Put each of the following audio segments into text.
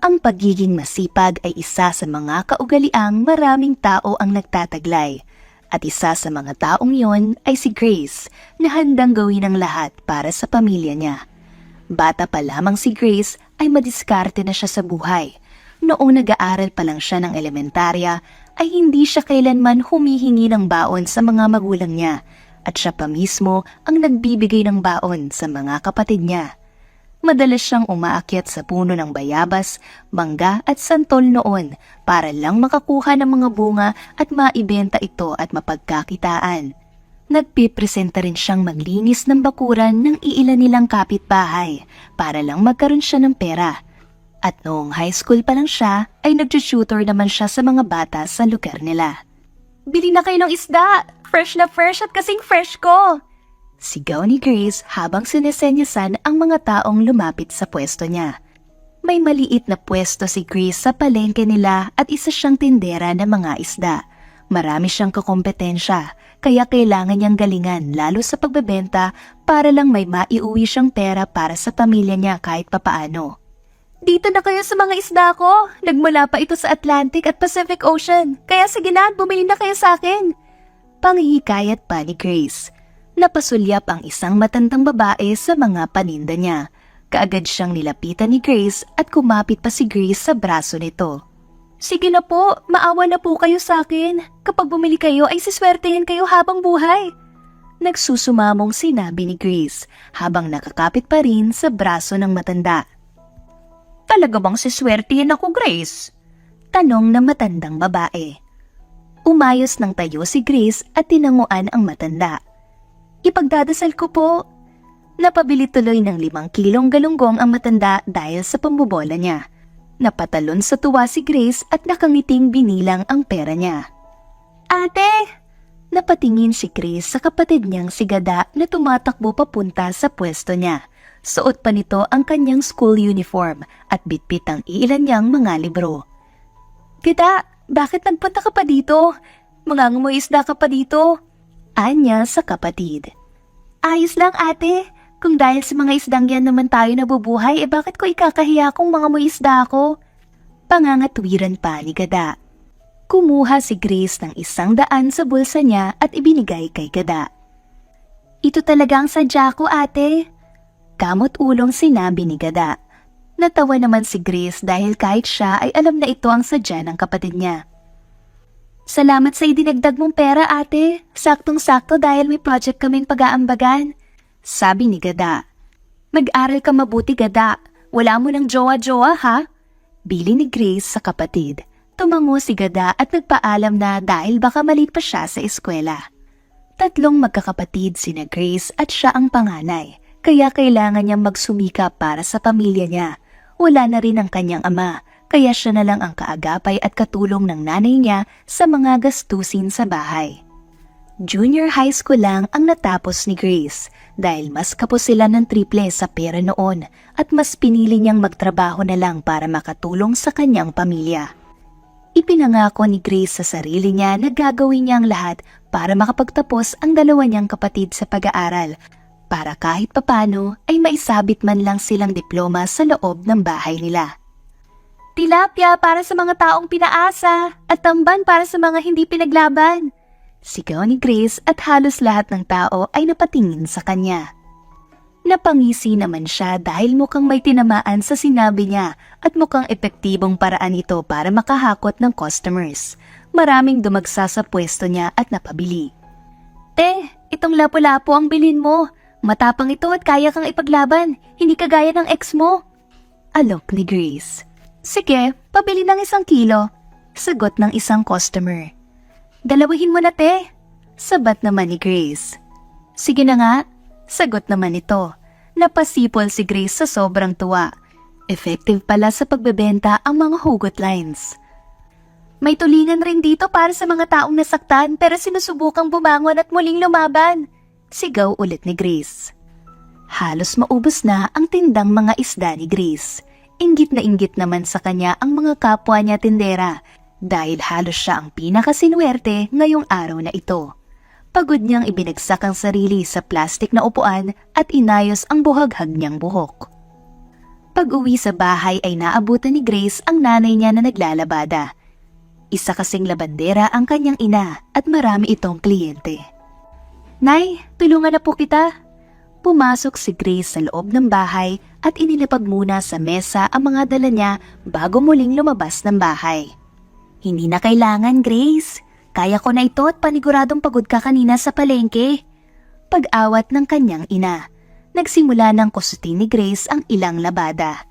Ang pagiging masipag ay isa sa mga kaugaliang maraming tao ang nagtataglay. At isa sa mga taong yon ay si Grace na handang gawin ang lahat para sa pamilya niya. Bata pa lamang si Grace ay madiskarte na siya sa buhay. Noong nag-aaral pa lang siya ng elementarya ay hindi siya kailanman humihingi ng baon sa mga magulang niya at siya pa mismo ang nagbibigay ng baon sa mga kapatid niya. Madalas siyang umaakyat sa puno ng bayabas, mangga at santol noon para lang makakuha ng mga bunga at maibenta ito at mapagkakitaan. Nagpipresenta rin siyang maglinis ng bakuran ng iilan nilang kapitbahay para lang magkaroon siya ng pera. At noong high school pa lang siya ay nag-tutor naman siya sa mga bata sa lugar nila. "Bili na kayo ng isda! Fresh na fresh at kasing fresh ko!" Sigaw ni Grace habang sinesenyasan ang mga taong lumapit sa pwesto niya. May maliit na pwesto si Grace sa palengke nila at isa siyang tindera ng mga isda. Marami siyang kakompetensya, kaya kailangan niyang galingan lalo sa pagbebenta para lang may maiuwi siyang pera para sa pamilya niya kahit papaano. "Dito na kayo sa mga isda ko. Nagmula pa ito sa Atlantic at Pacific Ocean, kaya sige na, bumili na kayo sa akin." Panghihikayat pa ni Grace. Napasulyap ang isang matandang babae sa mga paninda niya. Kaagad siyang nilapitan ni Grace at kumapit pa si Grace sa braso nito. "Sige na po, maawa na po kayo sa akin. Kapag bumili kayo ay siswertehin kayo habang buhay." Nagsusumamong sinabi ni Grace habang nakakapit pa rin sa braso ng matanda. "Talaga bang siswertehin ako, Grace?" Tanong ng matandang babae. Umayos ng tayo si Grace at tinanguan ang matanda. "Ipagdadasal ko po." Napabili tuloy ng 5 kilong galunggong ang matanda dahil sa pambobola niya. Napatalon sa tuwa si Grace at nakangiting binilang ang pera niya. "Ate!" Napatingin si Grace sa kapatid niyang si Gada na tumatakbo papunta sa pwesto niya. Suot pa nito ang kanyang school uniform at bitbit ang iilan niyang mga libro. "Gada, bakit nagpunta ka pa dito? Mangangamoy isda ka pa dito?" Anya sa kapatid. "Ayos lang ate, kung dahil sa mga isdang yan naman tayo nabubuhay, bakit ko ikakahiya kung mga may isda ako?" Pangangatwiran pa ni Gada. Kumuha si Grace ng 100 sa bulsa niya at ibinigay kay Gada. "Ito talaga ang sadya ko ate." Kamot ulong sinabi ni Gada. Natawa naman si Grace dahil kahit siya ay alam na ito ang sadya ng kapatid niya. "Salamat sa idinagdag mong pera ate. Saktong-sakto dahil may project kaming pag-aambagan," sabi ni Gada. "Mag-aral ka mabuti Gada. Wala mo ng jowa-jowa ha?" Bili ni Grace sa kapatid. Tumango si Gada at nagpaalam na dahil baka malit pa siya sa eskwela. 3 magkakapatid sina Grace at siya ang panganay, kaya kailangan niyang magsumikap para sa pamilya niya. Wala na rin ang kanyang ama, kaya siya na lang ang kaagapay at katulong ng nanay niya sa mga gastusin sa bahay. Junior high school lang ang natapos ni Grace dahil mas kapos sila ng triple sa pera noon at mas pinili niyang magtrabaho na lang para makatulong sa kanyang pamilya. Ipinangako ni Grace sa sarili niya na gagawin niya ang lahat para makapagtapos ang 2 niyang kapatid sa pag-aaral para kahit papano ay maisabit man lang silang diploma sa loob ng bahay nila. "Tilapia para sa mga taong pinaasa at tamban para sa mga hindi pinaglaban," sigaw ni Grace at halos lahat ng tao ay napatingin sa kanya. Napangisi naman siya dahil mukhang may tinamaan sa sinabi niya at mukhang epektibong paraan ito para makahakot ng customers. Maraming dumagsa sa pwesto niya at napabili. "Te, itong lapu-lapu ang bilhin mo. Matapang ito at kaya kang ipaglaban, hindi kagaya ng ex mo," alok ni Grace. "Sige, pabili ng 1 kilo, sagot ng isang customer. "Dalawahin mo na te," sabat naman ni Grace. "Sige na nga," sagot naman ito. Napasipol si Grace sa sobrang tuwa. Effective pala sa pagbebenta ang mga hugot lines. "May tulingan rin dito para sa mga taong nasaktan pero sinusubukang bumangon at muling lumaban," sigaw ulit ni Grace. Halos maubos na ang tindang mga isda ni Grace. Inggit na inggit naman sa kanya ang mga kapwa niya tindera dahil halos siya ang pinakasinwerte ngayong araw na ito. Pagod niyang ibinagsak ang sarili sa plastik na upuan at inayos ang buhaghag niyang buhok. Pag-uwi sa bahay ay naabutan ni Grace ang nanay niya na naglalabada. Isa kasing labandera ang kanyang ina at marami itong kliyente. "Nay, tulungan na po kita." Pumasok si Grace sa loob ng bahay at inilapag muna sa mesa ang mga dala niya bago muling lumabas ng bahay. "Hindi na kailangan, Grace. Kaya ko na ito at paniguradong pagod ka kanina sa palengke." Pag-awat ng kanyang ina, nagsimula ng kusutin ni Grace ang ilang labada.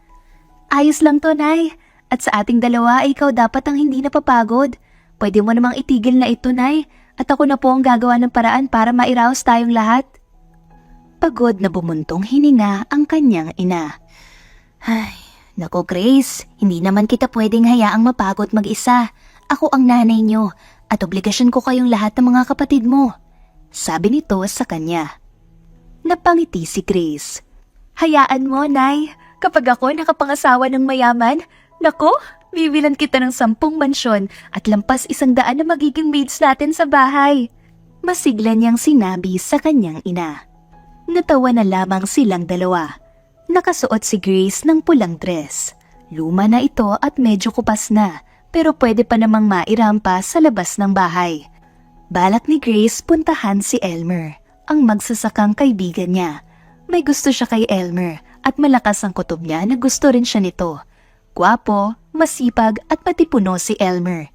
"Ayos lang to, Nay. At sa ating dalawa ay ikaw dapat ang hindi napapagod. Pwede mo namang itigil na ito, Nay. At ako na po ang gagawa ng paraan para mairaos tayong lahat." Pagod na bumuntong hininga ang kanyang ina. "Ay, naku Grace, hindi naman kita pwedeng hayaang mapagod mag-isa. Ako ang nanay niyo at obligasyon ko kayong lahat ng mga kapatid mo," sabi nito sa kanya. Napangiti si Grace. "Hayaan mo, Nay. Kapag ako nakapangasawa ng mayaman, naku, bibilan kita ng 10 mansyon at lampas 100 na magiging maids natin sa bahay." Masigla niyang sinabi sa kanyang ina. Natawa na lamang silang dalawa. Nakasuot si Grace ng pulang dress. Luma na ito at medyo kupas na, pero pwede pa namang mairampa sa labas ng bahay. Balak ni Grace puntahan si Elmer, ang magsasakang kaibigan niya. May gusto siya kay Elmer at malakas ang kutob niya na gusto rin siya nito. Gwapo, masipag at patipuno si Elmer.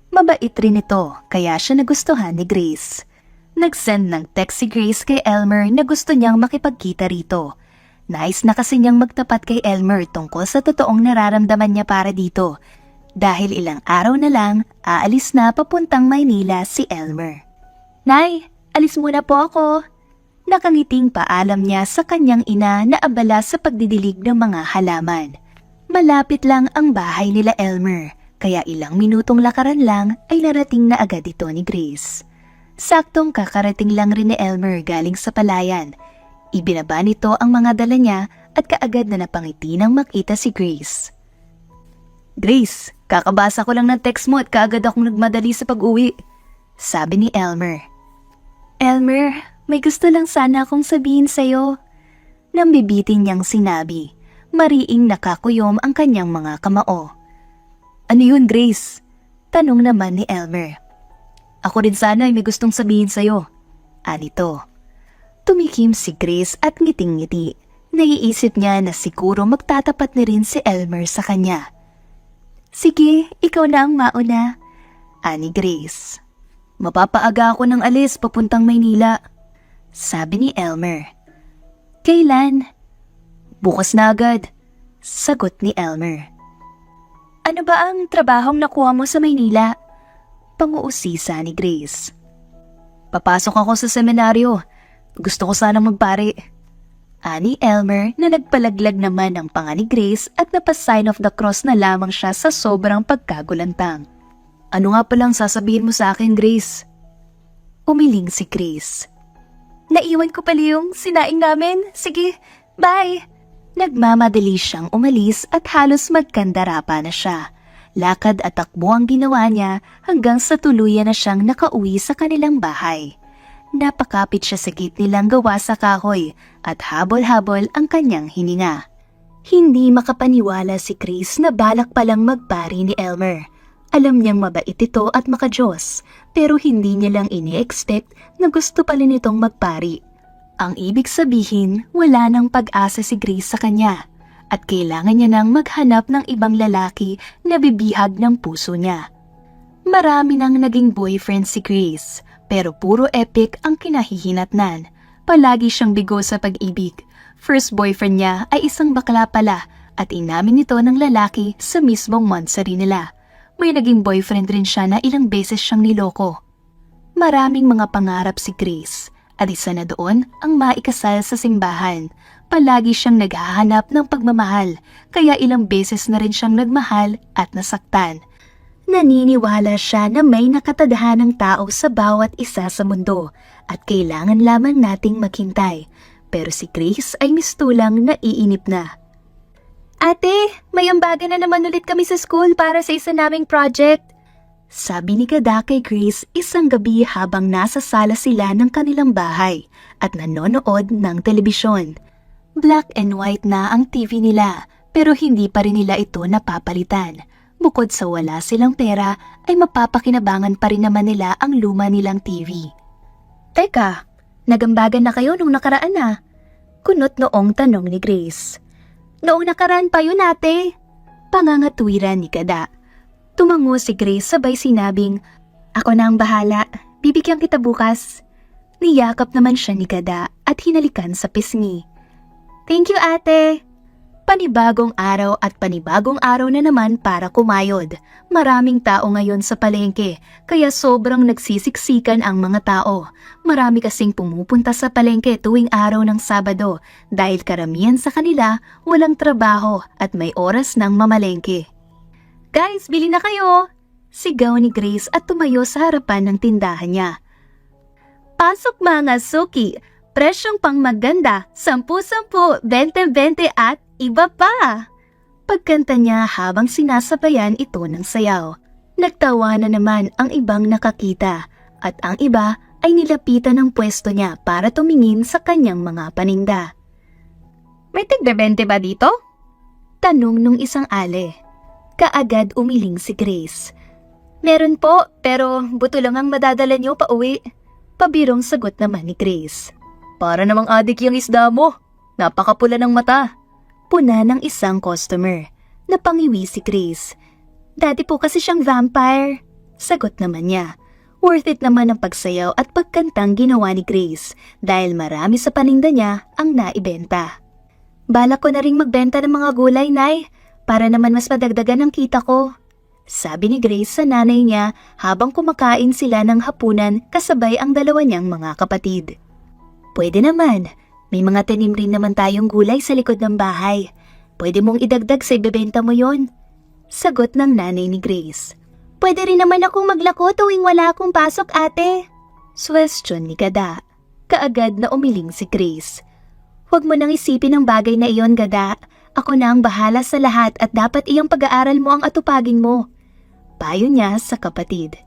Mabait rin ito kaya siya nagustuhan ni Grace. Nag-send ng text si Grace kay Elmer na gusto niyang makipagkita rito. Nais na kasi niyang magtapat kay Elmer tungkol sa totoong nararamdaman niya para dito. Dahil ilang araw na lang, aalis na papuntang Maynila si Elmer. "Nay, alis muna po ako." Nakangiting paalam niya sa kanyang ina na abala sa pagdidilig ng mga halaman. Malapit lang ang bahay nila Elmer, kaya ilang minutong lakaran lang ay narating na agad ito ni Grace. Saktong kakarating lang rin ni Elmer galing sa palayan. Ibinaba nito ang mga dala niya at kaagad na napangiti nang makita si Grace. "Grace, kakabasa ko lang ng text mo at kaagad akong nagmadali sa pag-uwi," sabi ni Elmer. "Elmer, may gusto lang sana akong sabihin sa'yo." Nang bibitin niyang sinabi, mariing nakakuyom ang kanyang mga kamao. "Ano yun, Grace?" tanong naman ni Elmer. "Ako rin sana ay may gustong sabihin sa'yo," anito. Tumikim si Grace at ngiting-ngiti. Naiisip niya na siguro magtatapat na rin si Elmer sa kanya. "Sige, ikaw na ang mauna," ani Grace. "Mapapaaga ako ng alis papuntang Maynila," sabi ni Elmer. "Kailan?" "Bukas na agad," sagot ni Elmer. "Ano ba ang trabahong nakuha mo sa Maynila?" Panguusisa ni Grace. "Papasok ako sa seminaryo. Gusto ko sanang magpari," ani Elmer na nagpalaglag naman ang panga ni Grace at napasign of the cross na lamang siya sa sobrang pagkagulantang. "Ano nga palang sasabihin mo sa akin, Grace?" Umiling si Grace. "Naiwan ko pala yung sinaing namin. Sige, bye." Nagmamadali siyang umalis at halos magkandara pa na siya. Lakad at takbo ang ginawa niya hanggang sa tuluyan na siyang nakauwi sa kanilang bahay. Napakapit siya sa gate nilang gawa sa kahoy at habol-habol ang kanyang hininga. Hindi makapaniwala si Grace na balak palang magpari ni Elmer. Alam niyang mabait ito at makajos, pero hindi niya lang ini-expect na gusto pala nitong magpari. Ang ibig sabihin, wala nang pag-asa si Grace sa kanya. At kailangan niya nang maghanap ng ibang lalaki na bibihag ng puso niya. Marami nang naging boyfriend si Grace, pero puro epic ang kinahihinatnan. Palagi siyang bigo sa pag-ibig. First boyfriend niya ay isang bakla pala at inamin nito ng lalaki sa mismong monthsary nila. May naging boyfriend rin siya na ilang beses siyang niloko. Maraming mga pangarap si Grace at isa na doon ang maikasal sa simbahan. Palagi siyang naghahanap ng pagmamahal, kaya ilang beses na rin siyang nagmahal at nasaktan. Naniniwala siya na may nakatadhanang tao sa bawat isa sa mundo at kailangan lamang nating maghintay. Pero si Grace ay mistulang naiinip na. "Ate, may ambaga na naman ulit kami sa school para sa isa naming project," sabi ni Gada kay Grace isang gabi habang nasa sala sila ng kanilang bahay at nanonood ng telebisyon. Black and white na ang TV nila Pero hindi pa rin nila ito napapalitan. Bukod sa wala silang pera, ay mapapakinabangan pa rin naman nila ang luma nilang TV. Teka, nagambagan na kayo nung nakaraan na? Kunot noong tanong ni Grace. Noong nakaraan pa yun, ate. Pangangatwiran ni Gada. Tumango si Grace sabay sinabing, ako na ang bahala, bibigyan kita bukas. Niyakap naman siya ni Gada at hinalikan sa pisngi. Thank you, ate. Panibagong araw at panibagong araw na naman para kumayod. Maraming tao ngayon sa palengke, kaya sobrang nagsisiksikan ang mga tao. Marami kasing pumupunta sa palengke tuwing araw ng Sabado dahil karamihan sa kanila walang trabaho at may oras ng mamalengke. Guys, bili na kayo! Sigaw ni Grace at tumayo sa harapan ng tindahan niya. Pasok mga suki! Presyong pang maganda, 10-10, 20-20 at iba pa! Pagkanta niya habang sinasabayan ito ng sayaw. Nagtawa na naman ang ibang nakakita at ang iba ay nilapitan ng pwesto niya para tumingin sa kanyang mga paninda. May tigde-20 ba dito? Tanong nung isang ale. Kaagad umiling si Grace. Meron po, pero buto lang ang madadala niyo pa uwi. Pabirong sagot naman ni Grace. Para namang adik yung isda mo. Napakapula ng mata. Puna ng isang customer. Napangiwi si Grace. Dati po kasi siyang vampire. Sagot naman niya. Worth it naman ang pagsayaw at pagkantang ginawa ni Grace dahil marami sa paninda niya ang naibenta. Balak ko na ring magbenta ng mga gulay, Nay, para naman mas madagdagan ang kita ko. Sabi ni Grace sa nanay niya habang kumakain sila ng hapunan kasabay ang dalawa niyang mga kapatid. Pwede naman. May mga tanim rin naman tayong gulay sa likod ng bahay. Pwede mong idagdag sa ibebenta mo yon. Sagot ng nanay ni Grace. Pwede rin naman akong maglako tuwing wala akong pasok, ate. Question ni Gada. Kaagad na umiling si Grace. Huwag mo nang isipin ang bagay na iyon, Gada. Ako na ang bahala sa lahat at dapat iyang pag-aaral mo ang atupagin mo. Payo niya sa kapatid.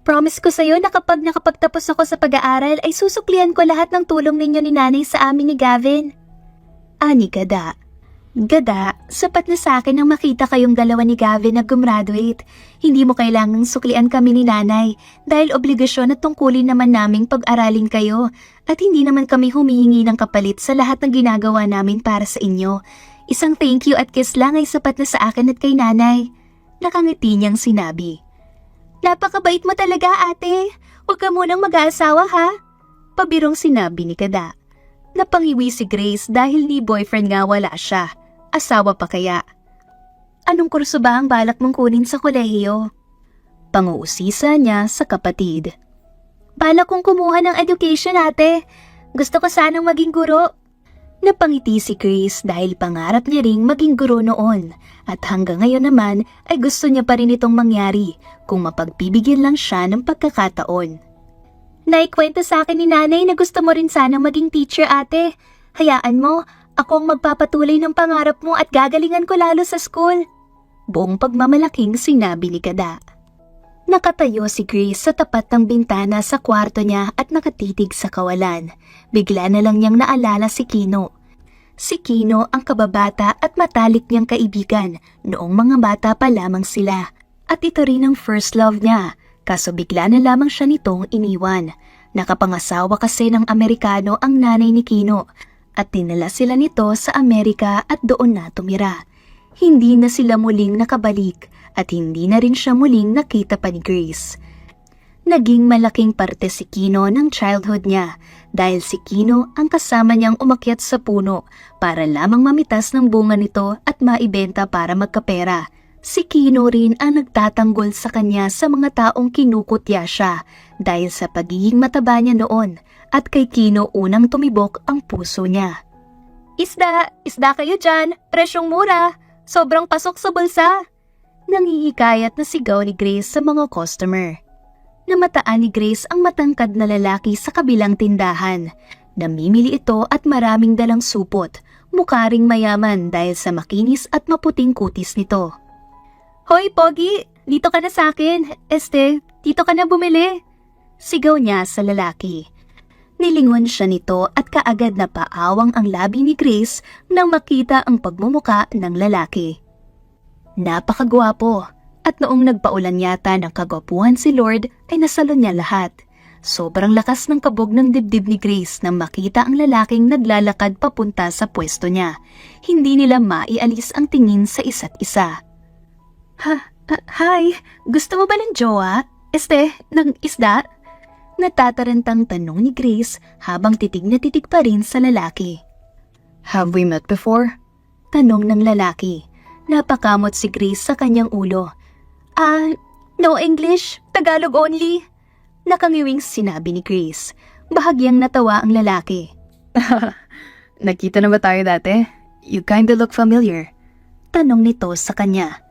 Promise ko sa'yo na kapag nakapagtapos ako sa pag-aaral ay susuklian ko lahat ng tulong ninyo ni nanay sa amin ni Gavin. Ani Gada. Gada, sapat na sa akin ang makita kayong dalawa ni Gavin na gumraduate. Hindi mo kailangang suklian kami ni nanay dahil obligasyon at tungkulin naman naming pag-aralin kayo at hindi naman kami humihingi ng kapalit sa lahat ng ginagawa namin para sa inyo. Isang thank you at kiss lang ay sapat na sa akin at kay nanay. Nakangiti niyang sinabi. Napakabait mo talaga, ate. Huwag ka munang mag-aasawa, ha? Pabirong sinabi ni Gada. Napangiwi si Grace dahil ni boyfriend nga wala siya. Asawa pa kaya? Anong kurso ba ang balak mong kunin sa kolehiyo? Panguusisa niya sa kapatid. Balak kong kumuha ng education, ate. Gusto ko sanang maging guro. Napangiti si Grace dahil pangarap niya ring maging guro noon at hanggang ngayon naman ay gusto niya pa rin itong mangyari kung mapagpibigyan lang siya ng pagkakataon. Naikwento sa akin ni nanay na gusto mo rin sanang maging teacher, ate. Hayaan mo, ako ang magpapatuloy ng pangarap mo at gagalingan ko lalo sa school. Buong pagmamalaking sinabi ni Gada. Nakatayo si Grace sa tapat ng bintana sa kwarto niya at nakatitig sa kawalan. Bigla na lang niyang naalala si Kino. Si Kino ang kababata at matalik niyang kaibigan noong mga bata pa lamang sila. At ito rin ang first love niya, kaso bigla na lamang siya nitong iniwan. Nakapangasawa kasi ng Amerikano ang nanay ni Kino at dinala sila nito sa Amerika at doon na tumira. Hindi na sila muling nakabalik at hindi na rin siya muling nakita pa ni Grace. Naging malaking parte si Kino ng childhood niya dahil si Kino ang kasama niyang umakyat sa puno para lamang mamitas ng bunga nito at maibenta para magkapera. Si Kino rin ang nagtatanggol sa kanya sa mga taong kinukutya siya dahil sa pagiging mataba niya noon at kay Kino unang tumibok ang puso niya. Isda kayo dyan, presyong mura, sobrang pasok sa bulsa. Nangihikayat na sigaw ni Grace sa mga customer. Namataan ni Grace ang matangkad na lalaki sa kabilang tindahan. Namimili ito at maraming dalang supot, mukha ring mayaman dahil sa makinis at maputing kutis nito. Hoy, Pogi! Dito ka na sa akin. Dito ka na bumili. Sigaw niya sa lalaki. Nilingon siya nito at kaagad na paawang ang labi ni Grace nang makita ang pagmumuka ng lalaki. Napakagwapo at noong nagpaulan yata ng kagwapuhan si Lord ay nasalon niya lahat. Sobrang lakas ng kabog ng dibdib ni Grace nang makita ang lalaking naglalakad papunta sa pwesto niya. Hindi nila maialis ang tingin sa isa't isa. Hi, gusto mo ba ng jowa? Ng isda? Natatarantang tanong ni Grace habang titig na titig pa rin sa lalaki. Have we met before? Tanong ng lalaki. Napakamot si Grace sa kanyang ulo. No English, Tagalog only. Nakangiwing sinabi ni Grace. Bahagyang natawa ang lalaki. Nakita na ba tayo dati? You kinda look familiar. Tanong nito sa kanya.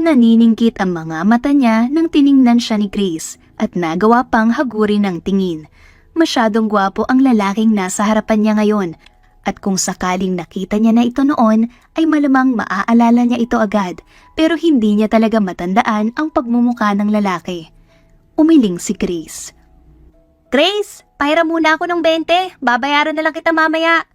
Naniningkit ang mga mata niya nang tiningnan siya ni Grace at nagawa pang hagurin ng tingin. Masyadong gwapo ang lalaking nasa harapan niya ngayon at kung sakaling nakita niya na ito noon ay malamang maaalala niya ito agad pero hindi niya talaga matandaan ang pagmumuka ng lalaki. Umiling si Grace. Grace, pahiram muna ako ng 20. Babayaran na lang kita mamaya.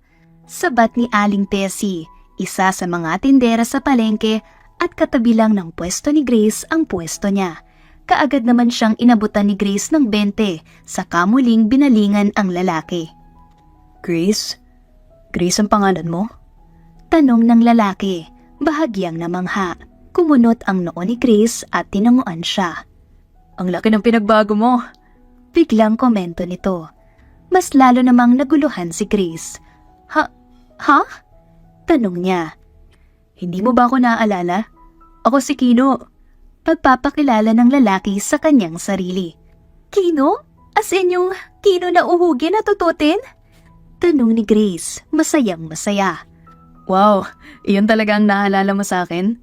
Sabat ni Aling Tessie, isa sa mga tindera sa palengke at katabi lang ng pwesto ni Grace ang pwesto niya. Kaagad naman siyang inabutan ni Grace ng 20, saka muling binalingan ang lalaki. Grace? Grace ang pangalan mo? Tanong ng lalaki, bahagyang namangha. Kumunot ang noo ni Grace at tinanguan siya. Ang laki ng pinagbago mo. Biglang komento nito. Mas lalo namang naguluhan si Grace. Ha? Tanong niya. Hindi mo ba ako naaalala? Ako si Kino. Pagpapakilala ng lalaki sa kanyang sarili. Kino? As in yung Kino na uhugin na tututin? Tanong ni Grace, masayang masaya. Wow, iyon talaga ang naalala mo sa akin?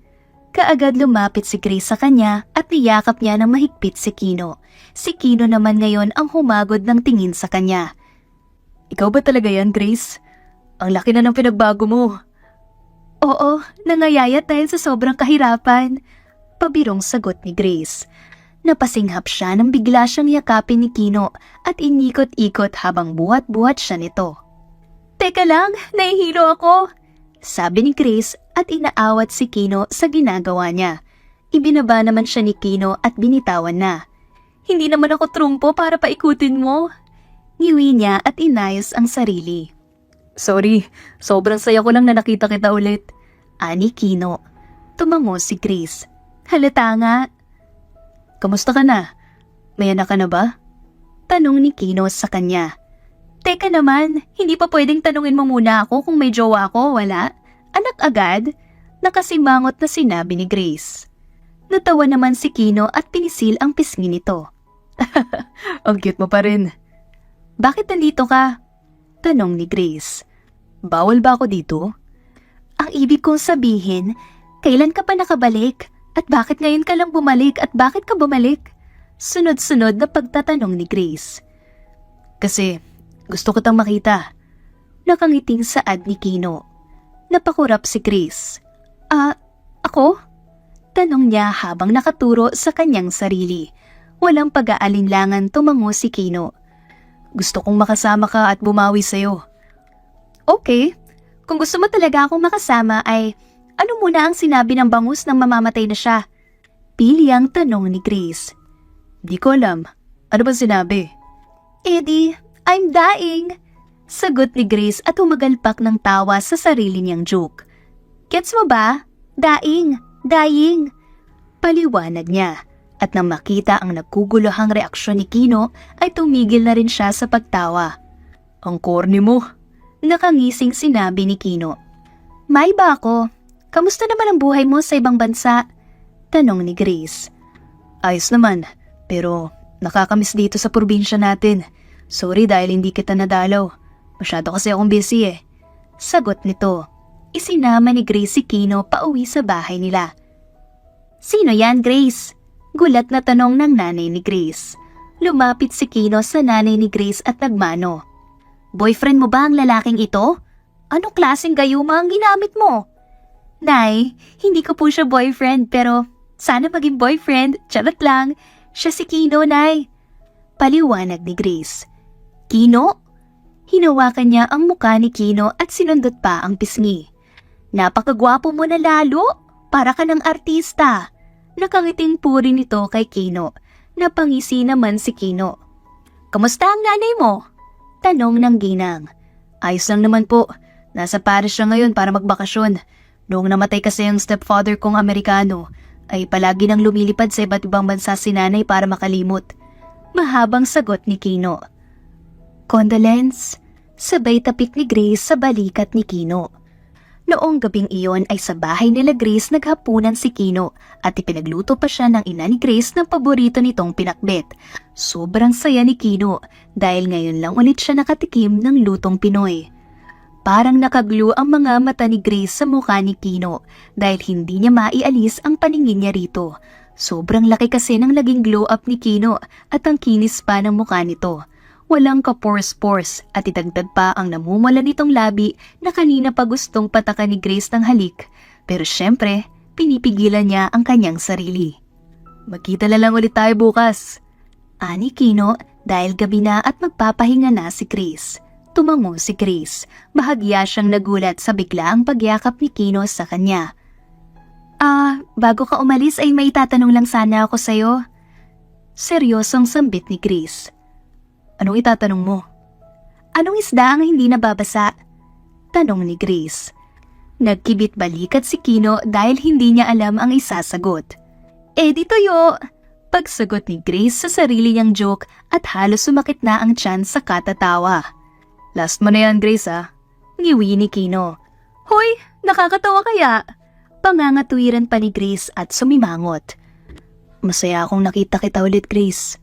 Kaagad lumapit si Grace sa kanya at niyakap niya ng mahigpit si Kino. Si Kino naman ngayon ang humagod ng tingin sa kanya. Ikaw ba talaga yan, Grace? Ang laki na ng pinagbago mo. Oo, nangayayat dahil sa sobrang kahirapan. Pabirong sagot ni Grace. Napasinghap siya nang bigla siyang yakapin ni Kino at inikot-ikot habang buhat-buhat siya nito. Teka lang, nahihilo ako, sabi ni Grace at inaawat si Kino sa ginagawa niya. Ibinaba naman siya ni Kino at binitawan na. Hindi naman ako trumpo para paikutin mo. Ngiwi niya at inayos ang sarili. Sorry, sobrang saya ko lang na nakita kita ulit. Ani Kino. Tumango si Grace. Halata nga. Kamusta ka na? May anak ka na ba? Tanong ni Kino sa kanya. Teka naman, hindi pa pwedeng tanungin mo muna ako kung may jowa ako, wala? Anak agad? Nakasimangot na sinabi ni Grace. Natawa naman si Kino at pinisil ang pisngi nito. Ang cute mo pa rin. Bakit nandito ka? Tanong ni Grace. Bawal ba ako dito? Ang ibig kong sabihin, kailan ka pa nakabalik? At bakit ngayon ka lang bumalik at bakit ka bumalik? Sunod-sunod na pagtatanong ni Grace. Kasi gusto ko tang makita. Nakangiting saad ni Kino. Napakurap si Grace. Ako? Tanong niya habang nakaturo sa kanyang sarili. Walang pag-aalinlangan tumango si Kino. Gusto kong makasama ka at bumawi sa'yo. Okay, kung gusto mo talaga akong makasama ay ano muna ang sinabi ng bangus nang mamamatay na siya? Pili ang tanong ni Grace. Di ko alam. Ano ba sinabi? Eddie, I'm dying. Sagot ni Grace at humagalpak ng tawa sa sarili niyang joke. Gets mo ba? Dying. Paliwanag niya. At nang makita ang nagkuguluhang reaksyon ni Kino ay tumigil na rin siya sa pagtawa. Ang corny mo. Nakangising sinabi ni Kino. May ba ako? Kamusta naman ang buhay mo sa ibang bansa? Tanong ni Grace. Ayos naman, pero nakakamiss dito sa probinsya natin. Sorry dahil hindi kita nadalaw. Masyado kasi akong busy eh. Sagot nito. Isinama ni Grace si Kino pauwi sa bahay nila. Sino yan, Grace? Gulat na tanong ng nanay ni Grace. Lumapit si Kino sa nanay ni Grace at nagmano. Boyfriend mo ba ang lalaking ito? Anong klaseng gayuma ang ginamit mo? Nay, hindi ko po siya boyfriend pero sana maging boyfriend, charot lang. Siya si Kino, Nay. Paliwanag ni Grace. Kino? Hinawakan niya ang mukha ni Kino at sinundot pa ang pisngi. Napakagwapo mo na lalo, para ka ng artista. Nakangiting puri nito kay Kino. Napangisi naman si Kino. Kamusta ang nanay mo? Tanong ng ginang. Ayos lang naman po. Nasa Paris siya ngayon para magbakasyon. Noong namatay kasi ang stepfather kong Amerikano, ay palagi nang lumilipad sa iba't ibang bansa si nanay para makalimot. Mahabang sagot ni Kino. Condolence, sabay tapik ni Grace sa balikat ni Kino. Noong gabing iyon ay sa bahay nila Grace naghapunan si Kino at ipinagluto pa siya ng ina ni Grace ng paborito nitong pinakbet. Sobrang saya ni Kino dahil ngayon lang ulit siya nakatikim ng lutong Pinoy. Parang nakaglu ang mga mata ni Grace sa mukha ni Kino dahil hindi niya maialis ang paningin niya rito. Sobrang laki kasi ng naging glow up ni Kino at ang kinis pa ng mukha nito. Walang kapors-pors at itagdag pa ang namumula nitong labi na kanina pa gustong patakan ni Grace ng halik. Pero syempre, pinipigilan niya ang kanyang sarili. Magkita na lang ulit tayo bukas. Ani Kino dahil gabi na at magpapahinga na si Grace. Tumango si Grace. Bahagya siyang nagulat sa biglaang pagyakap ni Kino sa kanya. Bago ka umalis ay may tatanong lang sana ako sa'yo. Seryosong sambit ni Grace. Anong itatanong mo? Anong isda ang hindi nababasa? Tanong ni Grace. Nagkibit balikat si Kino dahil hindi niya alam ang isasagot. Di tuyo! Pagsagot ni Grace sa sarili niyang joke at halos sumakit na ang tiyan sa katatawa. Last mo na yan, Grace Ngiwi ni Kino. Hoy, nakakatawa kaya? Pangangatwiran pa ni Grace at sumimangot. Masaya akong nakita kita ulit, Grace.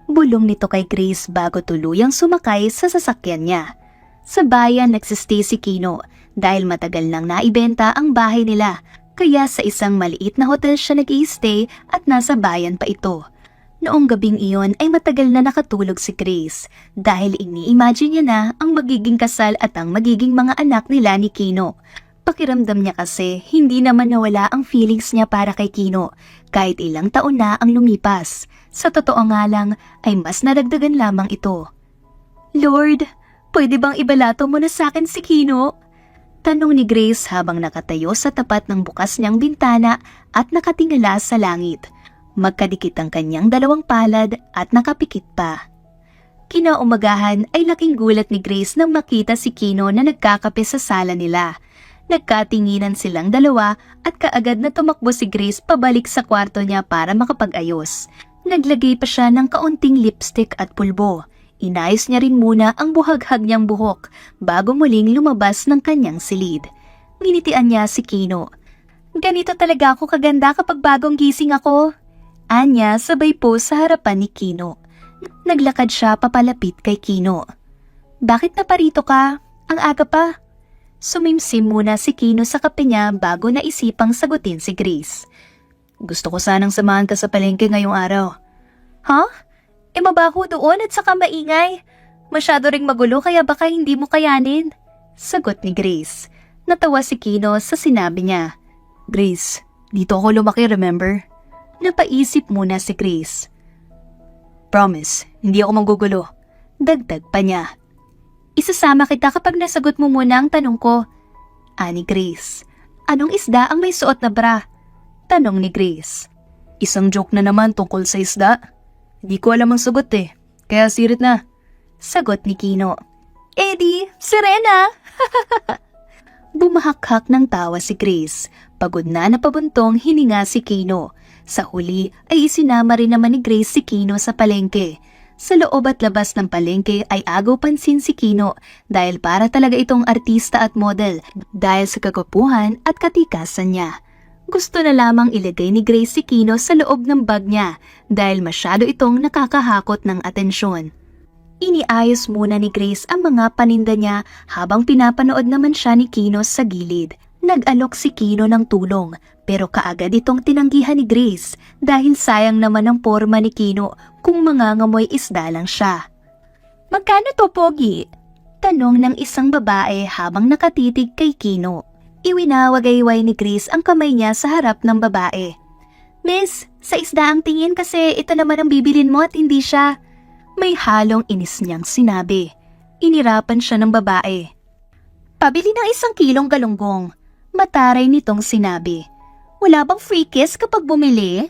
Bulong nito kay Grace bago tuluyang sumakay sa sasakyan niya. Sa bayan nagsistay si Kino dahil matagal nang naibenta ang bahay nila kaya sa isang maliit na hotel siya nag-i-stay at nasa bayan pa ito. Noong gabing iyon ay matagal na nakatulog si Grace dahil ini-imagine niya na ang magiging kasal at ang magiging mga anak nila ni Kino. Pakiramdam niya kasi hindi naman nawala ang feelings niya para kay Kino kahit ilang taon na ang lumipas. Sa totoo nga lang ay mas nadagdagan lamang ito. Lord, pwede bang ibalato mo na sa akin si Kino? Tanong ni Grace habang nakatayo sa tapat ng bukas niyang bintana at nakatingala sa langit. Magkadikit ang kanyang dalawang palad at nakapikit pa. Kinaumagahan ay laking gulat ni Grace nang makita si Kino na nagkakape sa sala nila. Nagkatinginan silang dalawa at kaagad na tumakbo si Grace pabalik sa kwarto niya para makapag-ayos. Naglagay pa siya ng kaunting lipstick at pulbo. Inayos niya rin muna ang buhaghag niyang buhok bago muling lumabas ng kanyang silid. Nginitian niya si Kino. Ganito talaga ako kaganda kapag bagong gising ako. Anya sabay po sa harapan ni Kino. Naglakad siya papalapit kay Kino. Bakit naparito ka? Ang aga pa. Sumimsim muna si Kino sa kape niya bago naisipang sagutin si Grace. Gusto ko sanang samahan ka sa palengke ngayong araw. Ha? Mabaho doon at saka maingay. Masyado ring magulo kaya baka hindi mo kayanin. Sagot ni Grace. Natawa si Kino sa sinabi niya. Grace, dito ako lumaki, remember? Napaisip muna si Grace. Promise, hindi ako manggugulo. Dagdag pa niya. Isasama kita kapag nasagot mo muna ang tanong ko. Ani Grace. Anong isda ang may suot na bra? Tanong ni Grace. Isang joke na naman tungkol sa isda. Hindi ko alam ang sagot kaya sirit na. Sagot ni Kino. Eddie, sirena! Bumahakhak ng tawa si Grace. Pagod na napabuntong hininga si Kino. Sa huli ay isinama rin naman ni Grace si Kino sa palengke. Sa loob at labas ng palengke ay agaw pansin si Kino dahil para talaga itong artista at model dahil sa kagwapuhan at katikasan niya. Gusto na lamang ilagay ni Grace si Kino sa loob ng bag niya dahil masyado itong nakakahakot ng atensyon. Iniayos muna ni Grace ang mga paninda niya habang pinapanood naman siya ni Kino sa gilid. Nag-alok si Kino ng tulong pero kaagad itong tinanggihan ni Grace dahil sayang naman ang porma ni Kino kung mangangamoy isda lang siya. Magkano to, Pogi? Tanong ng isang babae habang nakatitig kay Kino. Iwinawagayway ni Grace ang kamay niya sa harap ng babae. Miss, sa isda ang tingin kasi ito naman ang bibilin mo at hindi siya. May halong inis niyang sinabi. Inirapan siya ng babae. Pabili ng 1 kilong galunggong. Mataray nitong sinabi. Wala bang free kiss kapag bumili?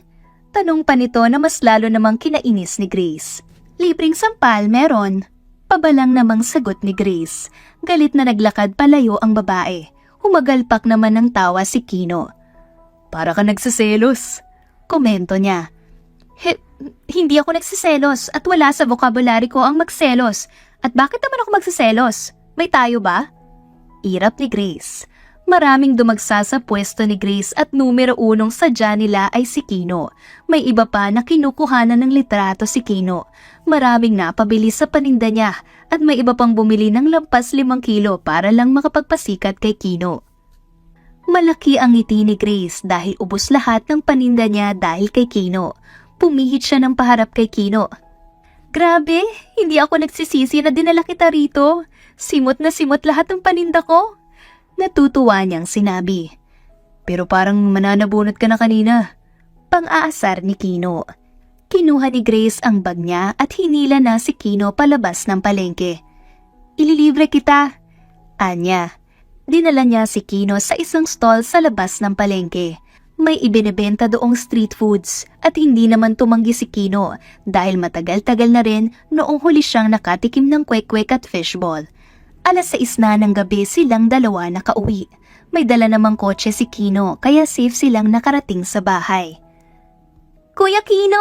Tanong pa nito na mas lalo namang kinainis ni Grace. Libreng sampal meron. Pabalang namang sagot ni Grace. Galit na naglakad palayo ang babae. Humagalpak naman ng tawa si Kino. Para ka nagsiselos. Komento niya. Hindi ako nagsiselos at wala sa vocabulary ko ang magselos. At bakit naman ako magsiselos? May tayo ba? Irap ni Grace. Maraming dumagsa sa pwesto ni Grace at numero 1 sadya nila ay si Kino. May iba pa na kinukuhanan ng litrato si Kino. Maraming napabili sa paninda niya at may iba pang bumili ng lampas 5 kilo para lang makapagpasikat kay Kino. Malaki ang ngiti ni Grace dahil ubos lahat ng paninda niya dahil kay Kino. Pumihit siya ng paharap kay Kino. Grabe, hindi ako nagsisisi na dinala kita rito. Simot na simot lahat ng paninda ko. Natutuwa niyang sinabi. Pero parang mananabunot ka na kanina. Pang-aasar ni Kino. Kinuha ni Grace ang bag niya at hinila na si Kino palabas ng palengke. Ililibre kita. Anya. Dinala niya si Kino sa isang stall sa labas ng palengke. May ibinebenta doong street foods at hindi naman tumanggi si Kino dahil matagal-tagal na rin noong huli siyang nakatikim ng kwek-kwek at fishball. 6:00 na ng gabi silang dalawa nakauwi. May dala namang kotse si Kino kaya safe silang nakarating sa bahay. Kuya Kino!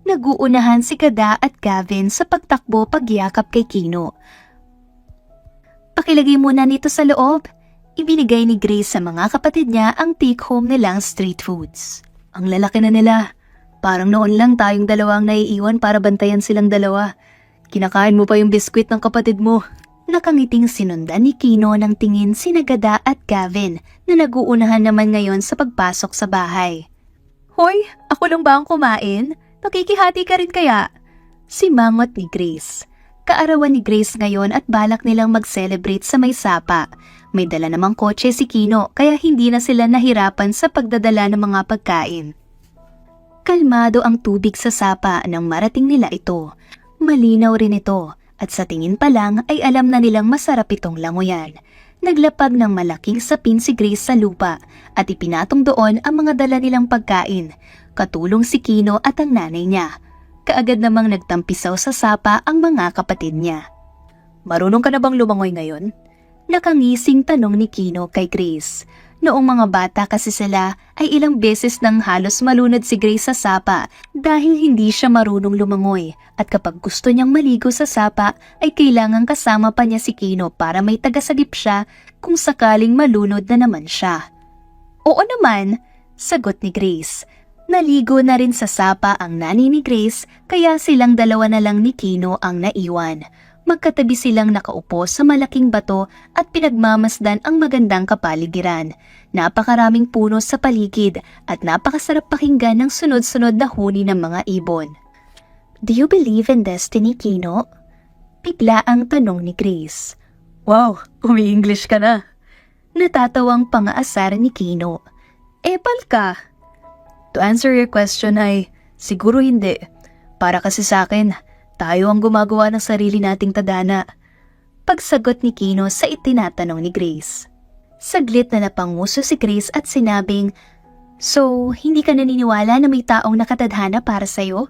Naguunahan si Kada at Gavin sa pagtakbo pagyakap kay Kino. Pakilagay muna nito sa loob. Ibinigay ni Grace sa mga kapatid niya ang take-home nilang street foods. Ang lalaki na nila. Parang noon lang tayong dalawang naiiwan para bantayan silang dalawa. Kinakain mo pa yung biskwit ng kapatid mo. Nakangiting sinundan ni Kino ng tingin si Gada at Gavin na naguunahan naman ngayon sa pagpasok sa bahay. Hoy, ako lang ba ang kumain? Nakikihati ka rin kaya? Simangot ni Grace. Kaarawan ni Grace ngayon at balak nilang mag-celebrate sa may sapa. May dala namang kotse si Kino kaya hindi na sila nahirapan sa pagdadala ng mga pagkain. Kalmado ang tubig sa sapa nang marating nila ito. Malinaw rin ito at sa tingin pa lang ay alam na nilang masarap itong langoyan. Naglapag ng malaking sapin si Grace sa lupa at ipinatong doon ang mga dala nilang pagkain. Katulong si Kino at ang nanay niya. Kaagad namang nagtampisaw sa sapa ang mga kapatid niya. Marunong ka na bang lumangoy ngayon? Nakangising tanong ni Kino kay Grace. Noong mga bata kasi sila ay ilang beses nang halos malunod si Grace sa sapa dahil hindi siya marunong lumangoy at kapag gusto niyang maligo sa sapa ay kailangang kasama pa niya si Kino para may tagasagip siya kung sakaling malunod na naman siya. Oo naman, sagot ni Grace. Naligo na rin sa sapa ang nanay ni Grace kaya silang dalawa na lang ni Kino ang naiwan. Magkatabi silang nakaupo sa malaking bato at pinagmamasdan ang magandang kapaligiran. Napakaraming puno sa paligid at napakasarap pakinggan ng sunod-sunod na huni ng mga ibon. Do you believe in destiny, Kino? Bigla ang tanong ni Grace. Wow, umi-English ka na. Natatawang pang-aasar ni Kino. Epal ka. To answer your question ay, siguro hindi. Para kasi sa akin, tayo ang gumagawa ng sarili nating tadhana. Pagsagot ni Kino sa itinatanong ni Grace. Saglit na napanguso si Grace at sinabing, So, hindi ka naniniwala na may taong nakatadhana para sa'yo?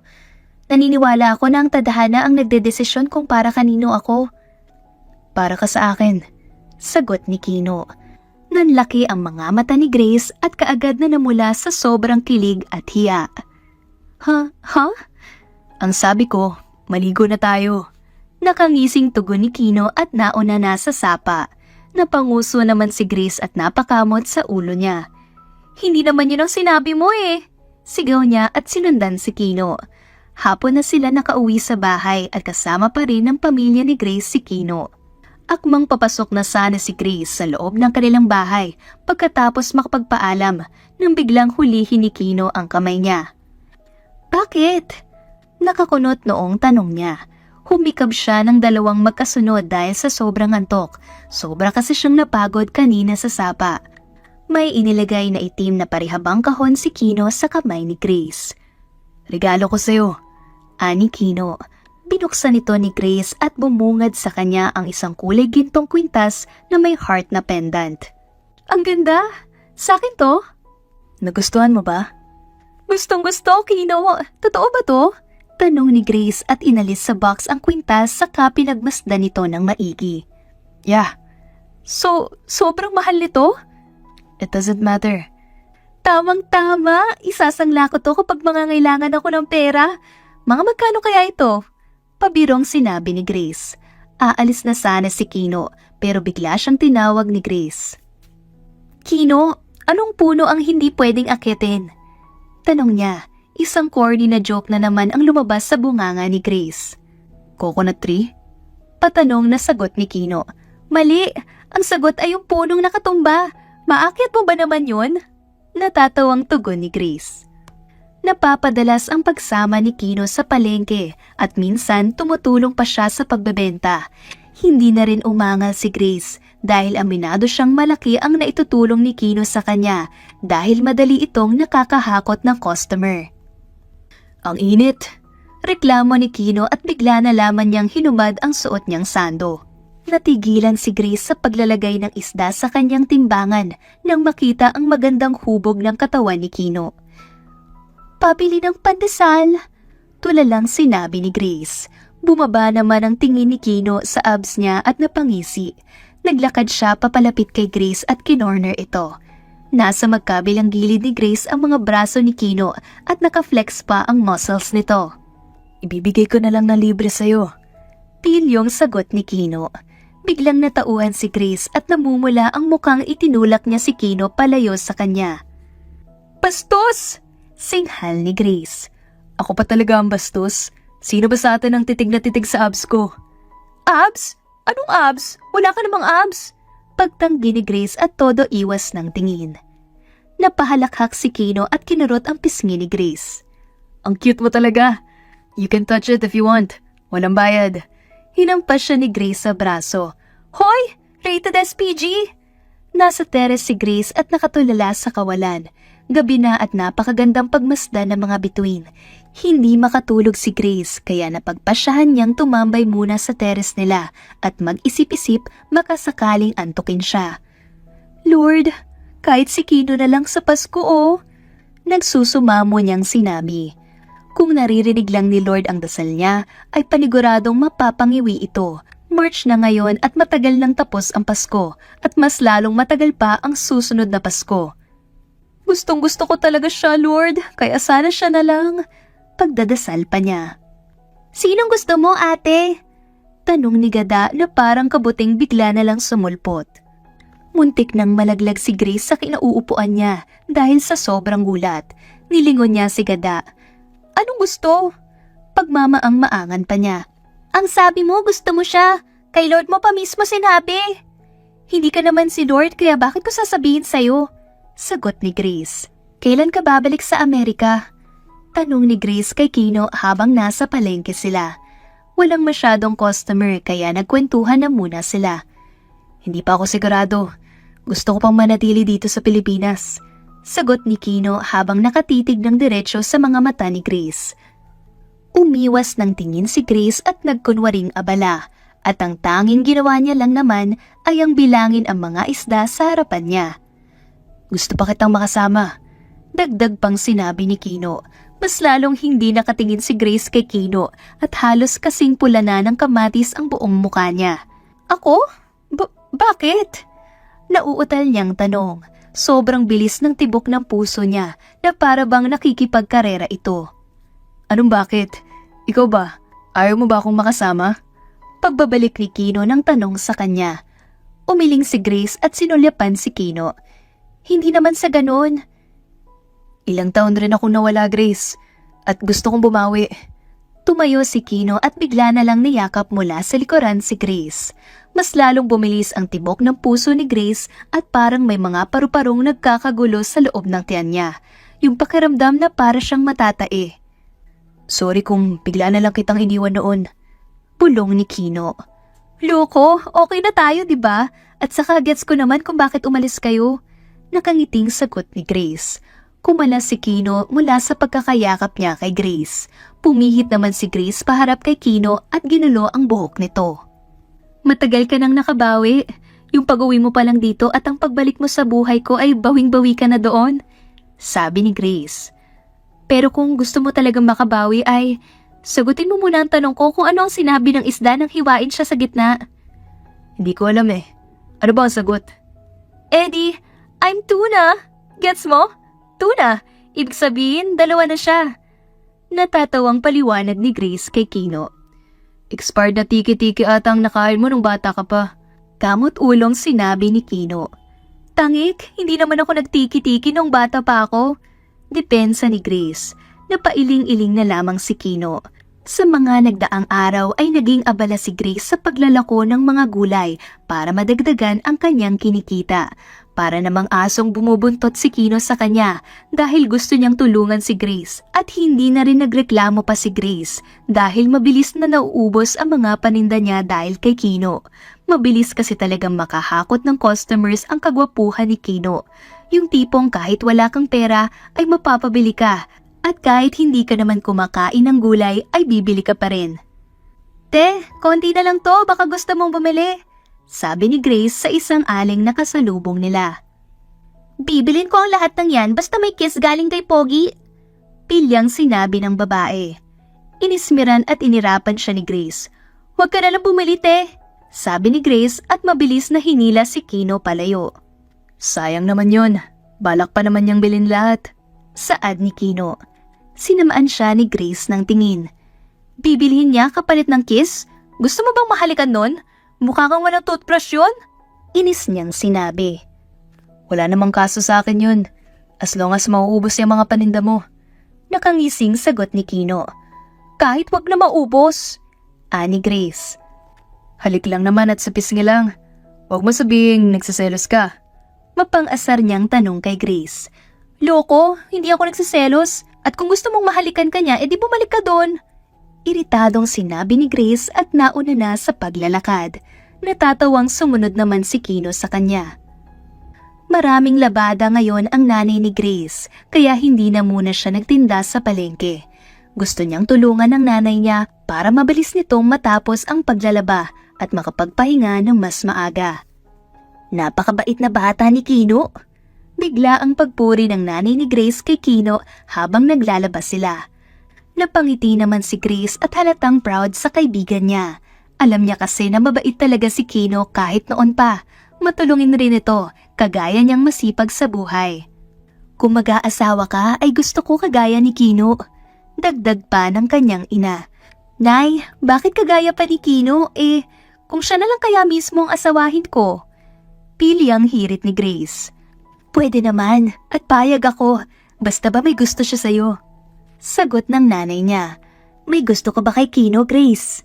Naniniwala ako na ang tadhana ang nagdedesisyon kung para kanino ako. Para ka sa akin, sagot ni Kino. Nanlaki ang mga mata ni Grace at kaagad na namula sa sobrang kilig at hiya. Ha? Ang sabi ko, maligo na tayo. Nakangising tugon ni Kino at nauna na sa sapa. Napanguso naman si Grace at napakamot sa ulo niya. Hindi naman yun ang sinabi mo eh. Sigaw niya at sinundan si Kino. Hapon na sila nakauwi sa bahay at kasama pa rin ng pamilya ni Grace si Kino. Akmang papasok na sana si Grace sa loob ng kanilang bahay pagkatapos makapagpaalam nang biglang hulihin ni Kino ang kamay niya. Bakit? Nakakunot noong tanong niya. Humikab siya ng dalawang magkasunod dahil sa sobrang antok. Sobra kasi siyang napagod kanina sa sapa. May inilagay na itim na parihabang kahon si Kino sa kamay ni Grace. Regalo ko sa'yo, ani Kino. Binuksan ito ni Grace at bumungad sa kanya ang isang kulay gintong kwintas na may heart na pendant. Ang ganda! Sa akin to? Nagustuhan mo ba? Gustong gusto, Kino. Totoo ba to? Tanong ni Grace at inalis sa box ang kwintas saka pinagmasdan nito ng maigi. Yeah. So, sobrang mahal nito? It doesn't matter. Tamang-tama. Isasangla ko to kapag mangangailangan ako ng pera. Mga magkano kaya ito? Pabirong sinabi ni Grace. Aalis na sana si Kino pero bigla siyang tinawag ni Grace. Kino, anong puno ang hindi pwedeng akitin? Tanong niya, isang corny na joke na naman ang lumabas sa bunganga ni Grace. Coconut tree? Patanong na sagot ni Kino. Mali, ang sagot ay yung punong nakatumba. Maakyat mo ba naman yun? Natatawang tugon ni Grace. Napapadalas ang pagsama ni Kino sa palengke at minsan tumutulong pa siya sa pagbebenta. Hindi na rin umangal si Grace dahil aminado siyang malaki ang naitutulong ni Kino sa kanya dahil madali itong nakakahakot ng customer. Ang init! Reklamo ni Kino at bigla na laman niyang hinumad ang suot niyang sando. Natigilan si Grace sa paglalagay ng isda sa kanyang timbangan nang makita ang magandang hubog ng katawan ni Kino. Pabili ng pandesal, tulalang sinabi ni Grace. Bumaba naman ang tingin ni Kino sa abs niya at napangisi. Naglakad siya papalapit kay Grace at kinorner ito. Nasa magkabilang gilid ni Grace ang mga braso ni Kino at nakaflex pa ang muscles nito. Ibibigay ko na lang na libre sa'yo. Pilyong sagot ni Kino. Biglang natauhan si Grace at namumula ang mukhang itinulak niya si Kino palayo sa kanya. Bastos! Singhal ni Grace. Ako pa talaga ang bastos. Sino ba sa atin ang titig na titig sa abs ko? Abs? Anong abs? Wala ka namang abs. Pagtanggi ni Grace at todo iwas ng tingin. Napahalakhak si Kino at kinurot ang pisngi ni Grace. Ang cute mo talaga. You can touch it if you want. Walang bayad. Hinampas siya ni Grace sa braso. Hoy! Rated SPG! Nasa terrace si Grace at nakatulala sa kawalan. Gabi na at napakagandang pagmasdan ng mga bituin. Hindi makatulog si Grace kaya napagpasyahan niyang tumambay muna sa terrace nila at mag-isip-isip makasakaling antukin siya. Lord, kahit si Kino na lang sa Pasko oh. Nagsusumamo niyang sinabi. Kung naririnig lang ni Lord ang dasal niya, ay paniguradong mapapangiwi ito. March na ngayon at matagal nang tapos ang Pasko at mas lalong matagal pa ang susunod na Pasko. Gustong gusto ko talaga siya, Lord, kaya sana siya na lang. Pagdadasal pa niya. Sinong gusto mo, ate? Tanong ni Gada na parang kabuting bigla na lang sumulpot. Muntik nang malaglag si Grace sa kinauupuan niya dahil sa sobrang gulat. Nilingon niya si Gada. Anong gusto? Pagmamaang-maangan pa niya. Ang sabi mo gusto mo siya. Kay Lord mo pa mismo sinabi. Hindi ka naman si Lord kaya bakit ko sasabihin sa'yo? Sagot ni Grace. Kailan ka babalik sa Amerika? Tanong ni Grace kay Kino habang nasa palengke sila. Walang masyadong customer kaya nagkwentuhan na muna sila. Hindi pa ako sigurado. Gusto ko pang manatili dito sa Pilipinas. Sagot ni Kino habang nakatitig ng diretsyo sa mga mata ni Grace. Umiwas ng tingin si Grace at nagkunwaring abala. At ang tanging ginawa niya lang naman ay ang bilangin ang mga isda sa harapan niya. Gusto pa kitang makasama. Dagdag pang sinabi ni Kino. Mas lalong hindi nakatingin si Grace kay Kino at halos kasing pula na ng kamatis ang buong mukha niya. Ako? Bakit? Nauutal niyang tanong. Sobrang bilis ng tibok ng puso niya na para bang nakikipagkarera ito. Anong bakit? Ikaw ba? Ayaw mo ba akong makasama? Pagbabalik ni Kino ng tanong sa kanya. Umiling si Grace at sinulyapan si Kino. Hindi naman sa ganon. Ilang taon rin akong nawala, Grace, at gusto kong bumawi. Tumayo si Kino at bigla na lang niyakap mula sa likuran si Grace. Mas lalong bumilis ang tibok ng puso ni Grace at parang may mga paru-parong nagkakagulo sa loob ng tiyan niya. Yung pakiramdam na para siyang matatae. Sorry kung bigla na lang kitang iniwan noon. Pulong ni Kino. Loko, okay na tayo, 'di ba? At saka gets ko naman kung bakit umalis kayo. Nakangiting sagot ni Grace. Kumalas si Kino mula sa pagkakayakap niya kay Grace. Pumihit naman si Grace paharap kay Kino at ginulo ang buhok nito. Matagal ka nang nakabawi. Yung pag-uwi mo pa lang dito at ang pagbalik mo sa buhay ko ay bawing-bawi ka na doon, sabi ni Grace. Pero kung gusto mo talagang makabawi ay sagutin mo muna ang tanong ko kung ano ang sinabi ng isda nang hiwain siya sa gitna. Hindi ko alam eh. Ano ba ang sagot? Eddie, I'm tuna. Gets mo? Tuna. Ibig sabihin, dalawa na siya. Natatawang paliwanag ni Grace kay Kino. Expired na tiki-tiki ata ang nakain mo nung bata ka pa. Kamot ulong sinabi ni Kino. Tangik, hindi naman ako nagtiki-tiki nung bata pa ako. Depensa ni Grace. Napailing-iling na lamang si Kino. Sa mga nagdaang araw ay naging abala si Grace sa paglalako ng mga gulay para madagdagan ang kanyang kinikita. Para namang asong bumubuntot si Kino sa kanya dahil gusto niyang tulungan si Grace at hindi na rin nagreklamo pa si Grace dahil mabilis na nauubos ang mga paninda niya dahil kay Kino. Mabilis kasi talagang makahakot ng customers ang kagwapuhan ni Kino. Yung tipong kahit wala kang pera ay mapapabili ka at kahit hindi ka naman kumakain ng gulay ay bibili ka pa rin. Te, konti na lang to, baka gusto mong bumili, sabi ni Grace sa isang aling nakasalubong nila. Bibilin ko ang lahat ng yan basta may kiss galing kay Pogi, pilyang sinabi ng babae. Inismiran at inirapan siya ni Grace. Huwag ka na lang bumili, te, sabi ni Grace at mabilis na hinila si Kino palayo. Sayang naman yon, balak pa naman niyang bilhin lahat, saad ni Kino. Sinamaan siya ni Grace ng tingin. Bibilhin niya kapalit ng kiss? Gusto mo bang mahalikan nun? Mukha kang walang toothbrush yun? Inis niyang sinabi. Wala namang kaso sa akin yun. As long as mauubos yung mga paninda mo. Nakangising sagot ni Kino. Kahit wag na maubos, ani Grace. Halik lang naman at sa pisngi lang. Huwag mo sabihing nagsiselos ka. Mapang-asar niyang tanong kay Grace. Loko, hindi ako nagsiselos. At kung gusto mong mahalikan ka niya, edi bumalik ka doon. Iritadong sinabi ni Grace at nauna na sa paglalakad. Natatawang sumunod naman si Kino sa kanya. Maraming labada ngayon ang nanay ni Grace, kaya hindi na muna siya nagtinda sa palengke. Gusto niyang tulungan ng nanay niya para mabilis nitong matapos ang paglalaba at makapagpahinga ng mas maaga. Napakabait na bata ni Kino. Bigla ang pagpuri ng nanay ni Grace kay Kino habang naglalabas sila. Napangiti naman si Grace at halatang proud sa kaibigan niya. Alam niya kasi na mabait talaga si Kino kahit noon pa. Matulungin rin ito, kagaya niyang masipag sa buhay. Kung mag-aasawa ka ay gusto ko kagaya ni Kino. Dagdag pa ng kanyang ina. Nay, bakit kagaya pa ni Kino? Kung siya na lang kaya mismo ang asawahin ko. Pili ang hirit ni Grace. Pwede naman at payag ako, basta ba may gusto siya sa'yo? Sagot ng nanay niya. May gusto ka ba kay Kino, Grace?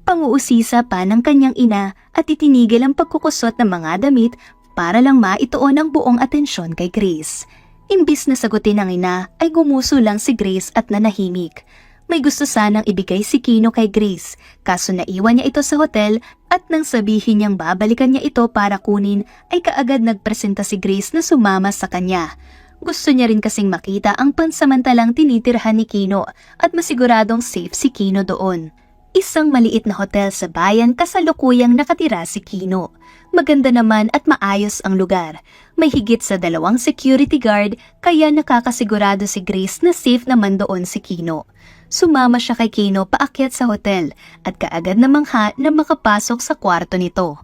Panguusisa pa ng kanyang ina at itinigil ang pagkukusot ng mga damit para lang maituon ang buong atensyon kay Grace. Imbis na sagutin ng ina ay gumuso lang si Grace at nanahimik. May gusto sanang ibigay si Kino kay Grace, kaso naiwan niya ito sa hotel at nang sabihin niyang babalikan niya ito para kunin ay kaagad nagpresenta si Grace na sumama sa kanya. Gusto niya rin kasing makita ang pansamantalang tinitirhan ni Kino at masiguradong safe si Kino doon. Isang maliit na hotel sa bayan kasalukuyang nakatira si Kino. Maganda naman at maayos ang lugar. May higit sa 2 security guard kaya nakakasigurado si Grace na safe naman doon si Kino. Sumama siya kay Kino paakyat sa hotel at kaagad na mangha na makapasok sa kwarto nito.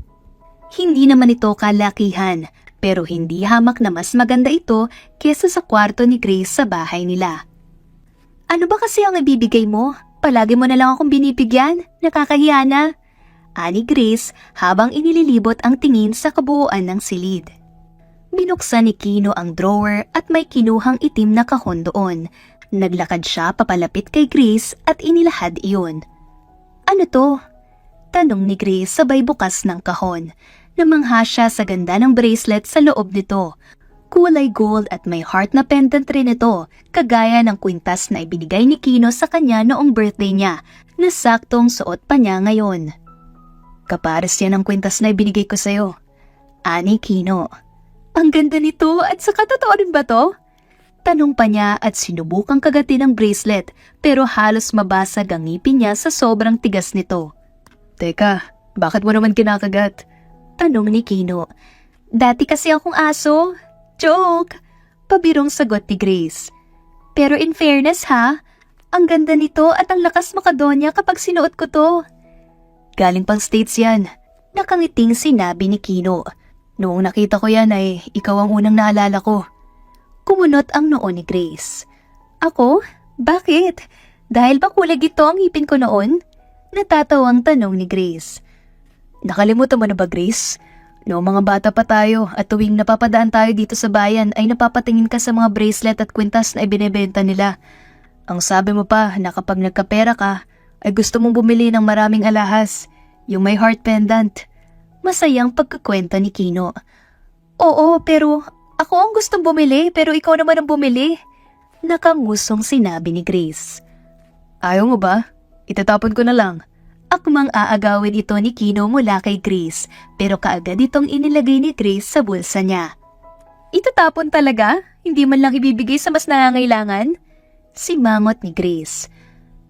Hindi naman ito kalakihan pero hindi hamak na mas maganda ito kesa sa kwarto ni Grace sa bahay nila. Ano ba kasi ang ibibigay mo? Palagi mo na lang akong binibigyan, nakakahiya na. Ani Grace habang inililibot ang tingin sa kabuuan ng silid. Binuksan ni Kino ang drawer at may kinuhang itim na kahon doon. Naglakad siya papalapit kay Grace at inilahad iyon. Ano to? Tanong ni Grace sabay bukas ng kahon. Namangha siya sa ganda ng bracelet sa loob nito. Kulay gold at may heart na pendant rin ito, kagaya ng kwintas na ibinigay ni Kino sa kanya noong birthday niya, na saktong suot pa niya ngayon. Kapares yan ang kwintas na ibinigay ko sa'yo. Ani Kino. Ang ganda nito at saka totoo rin ba to? Tanong pa niya at sinubukang kagatin ang bracelet pero halos mabasag ang ngipin niya sa sobrang tigas nito. Teka, bakit mo naman kinakagat? Tanong ni Kino. Dati kasi akong aso. Joke! Pabirong sagot ni Grace. Pero in fairness ha, ang ganda nito at ang lakas makadonya kapag sinuot ko to. Galing pang States yan. Nakangiting sinabi ni Kino. Noong nakita ko yan ay ikaw ang unang naalala ko. Kumunot ang noo ni Grace. Ako? Bakit? Dahil ba kulag ito ang ngipin ko noon? Natatawang tanong ni Grace. Nakalimutan mo na ba, Grace? Noong mga bata pa tayo at tuwing napapadaan tayo dito sa bayan ay napapatingin ka sa mga bracelet at kwintas na ibinebenta nila. Ang sabi mo pa na kapag nagkapera ka ay gusto mong bumili ng maraming alahas, yung may heart pendant. Masayang pagkakwenta ni Kino. Oo, pero ako ang gustong bumili pero ikaw naman ang bumili. Nakangusong sinabi ni Grace. Ayaw mo ba? Itatapon ko na lang. Akmang aagawin ito ni Kino mula kay Grace pero kaagad itong inilagay ni Grace sa bulsa niya. Itatapon talaga? Hindi man lang ibibigay sa mas nangangailangan? Simangot ni Grace.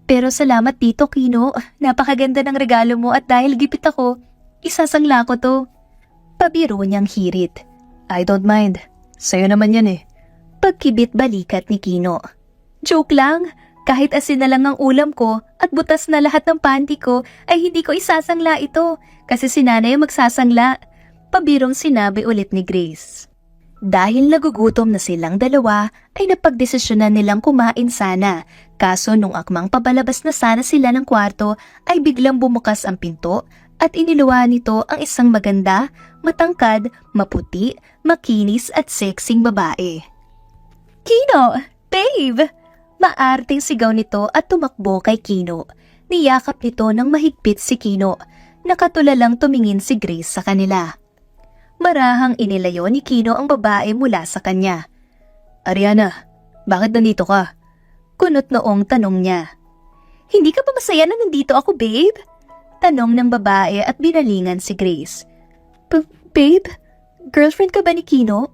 Pero salamat dito, Kino. Napakaganda ng regalo mo at dahil gipit ako, isasangla ko to. Pabiro niyang hirit. I don't mind. Sa'yo naman yan eh. Pagkibit balikat ni Kino. Joke lang. Kahit asin na lang ang ulam ko at butas na lahat ng panty ko ay hindi ko isasangla ito kasi si nanay ang magsasangla. Pabirong sinabi ulit ni Grace. Dahil nagugutom na silang dalawa ay napagdesisyonan nilang kumain sana. Kaso nung akmang pabalabas na sana sila ng kwarto ay biglang bumukas ang pinto at iniluwa nito ang isang maganda, matangkad, maputi, makinis at sexing babae. Kino! Babe! Maarting sigaw nito at tumakbo kay Kino. Niyakap nito ng mahigpit si Kino. Nakatulalang tumingin si Grace sa kanila. Marahang inilayo ni Kino ang babae mula sa kanya. Ariana, bakit nandito ka? Kunot noong tanong niya. Hindi ka ba masaya na nandito ako, babe? Tanong ng babae at binalingan si Grace. Babe, girlfriend ka ba ni Kino?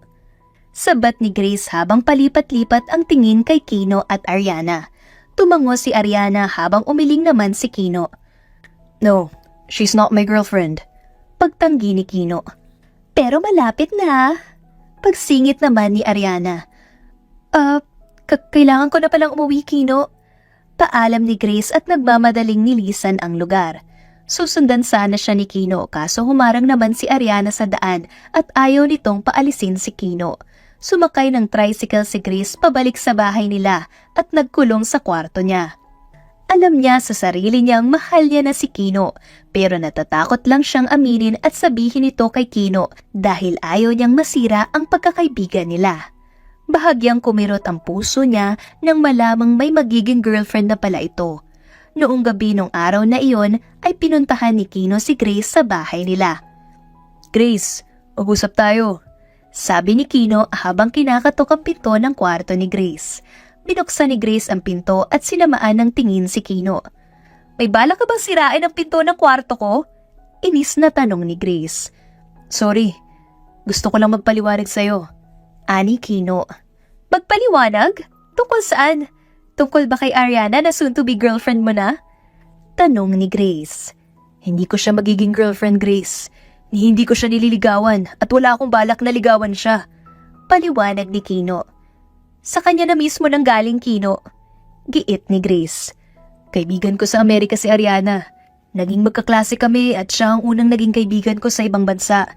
Sabat ni Grace habang palipat-lipat ang tingin kay Kino at Ariana. Tumango si Ariana habang umiling naman si Kino. No, she's not my girlfriend. Pagtanggi ni Kino. Pero malapit na. Pagsingit naman ni Ariana. Kailangan ko na palang umuwi, Kino. Paalam ni Grace at nagmamadaling nilisan ang lugar. Susundan sana siya ni Kino kaso humarang naman si Ariana sa daan at ayaw nitong paalisin si Kino. Sumakay ng tricycle si Grace pabalik sa bahay nila at nagkulong sa kwarto niya. Alam niya sa sarili niyang mahal niya na si Kino pero natatakot lang siyang aminin at sabihin ito kay Kino dahil ayaw niyang masira ang pagkakaibigan nila. Bahagyang kumirot ang puso niya nang malamang may magiging girlfriend na pala ito. Noong gabi nung araw na iyon ay pinuntahan ni Kino si Grace sa bahay nila. Grace, mag-usap tayo. Sabi ni Kino habang kinakatok ang pinto ng kwarto ni Grace. Binuksan ni Grace ang pinto at sinamaan ng tingin si Kino. May bala ka bang sirain ang pinto ng kwarto ko? Inis na tanong ni Grace. Sorry, gusto ko lang magpaliwanag sa'yo. Ani Kino. Magpaliwanag? Tungkol saan? Tungkol ba kay Ariana na soon to be girlfriend mo na? Tanong ni Grace. Hindi ko siya magiging girlfriend, Grace. Hindi ko siya nililigawan at wala akong balak na ligawan siya. Paliwanag ni Kino. Sa kanya na mismo nang galing, Kino. Giit ni Grace. Kaibigan ko sa Amerika si Ariana. Naging magkaklase kami at siya ang unang naging kaibigan ko sa ibang bansa.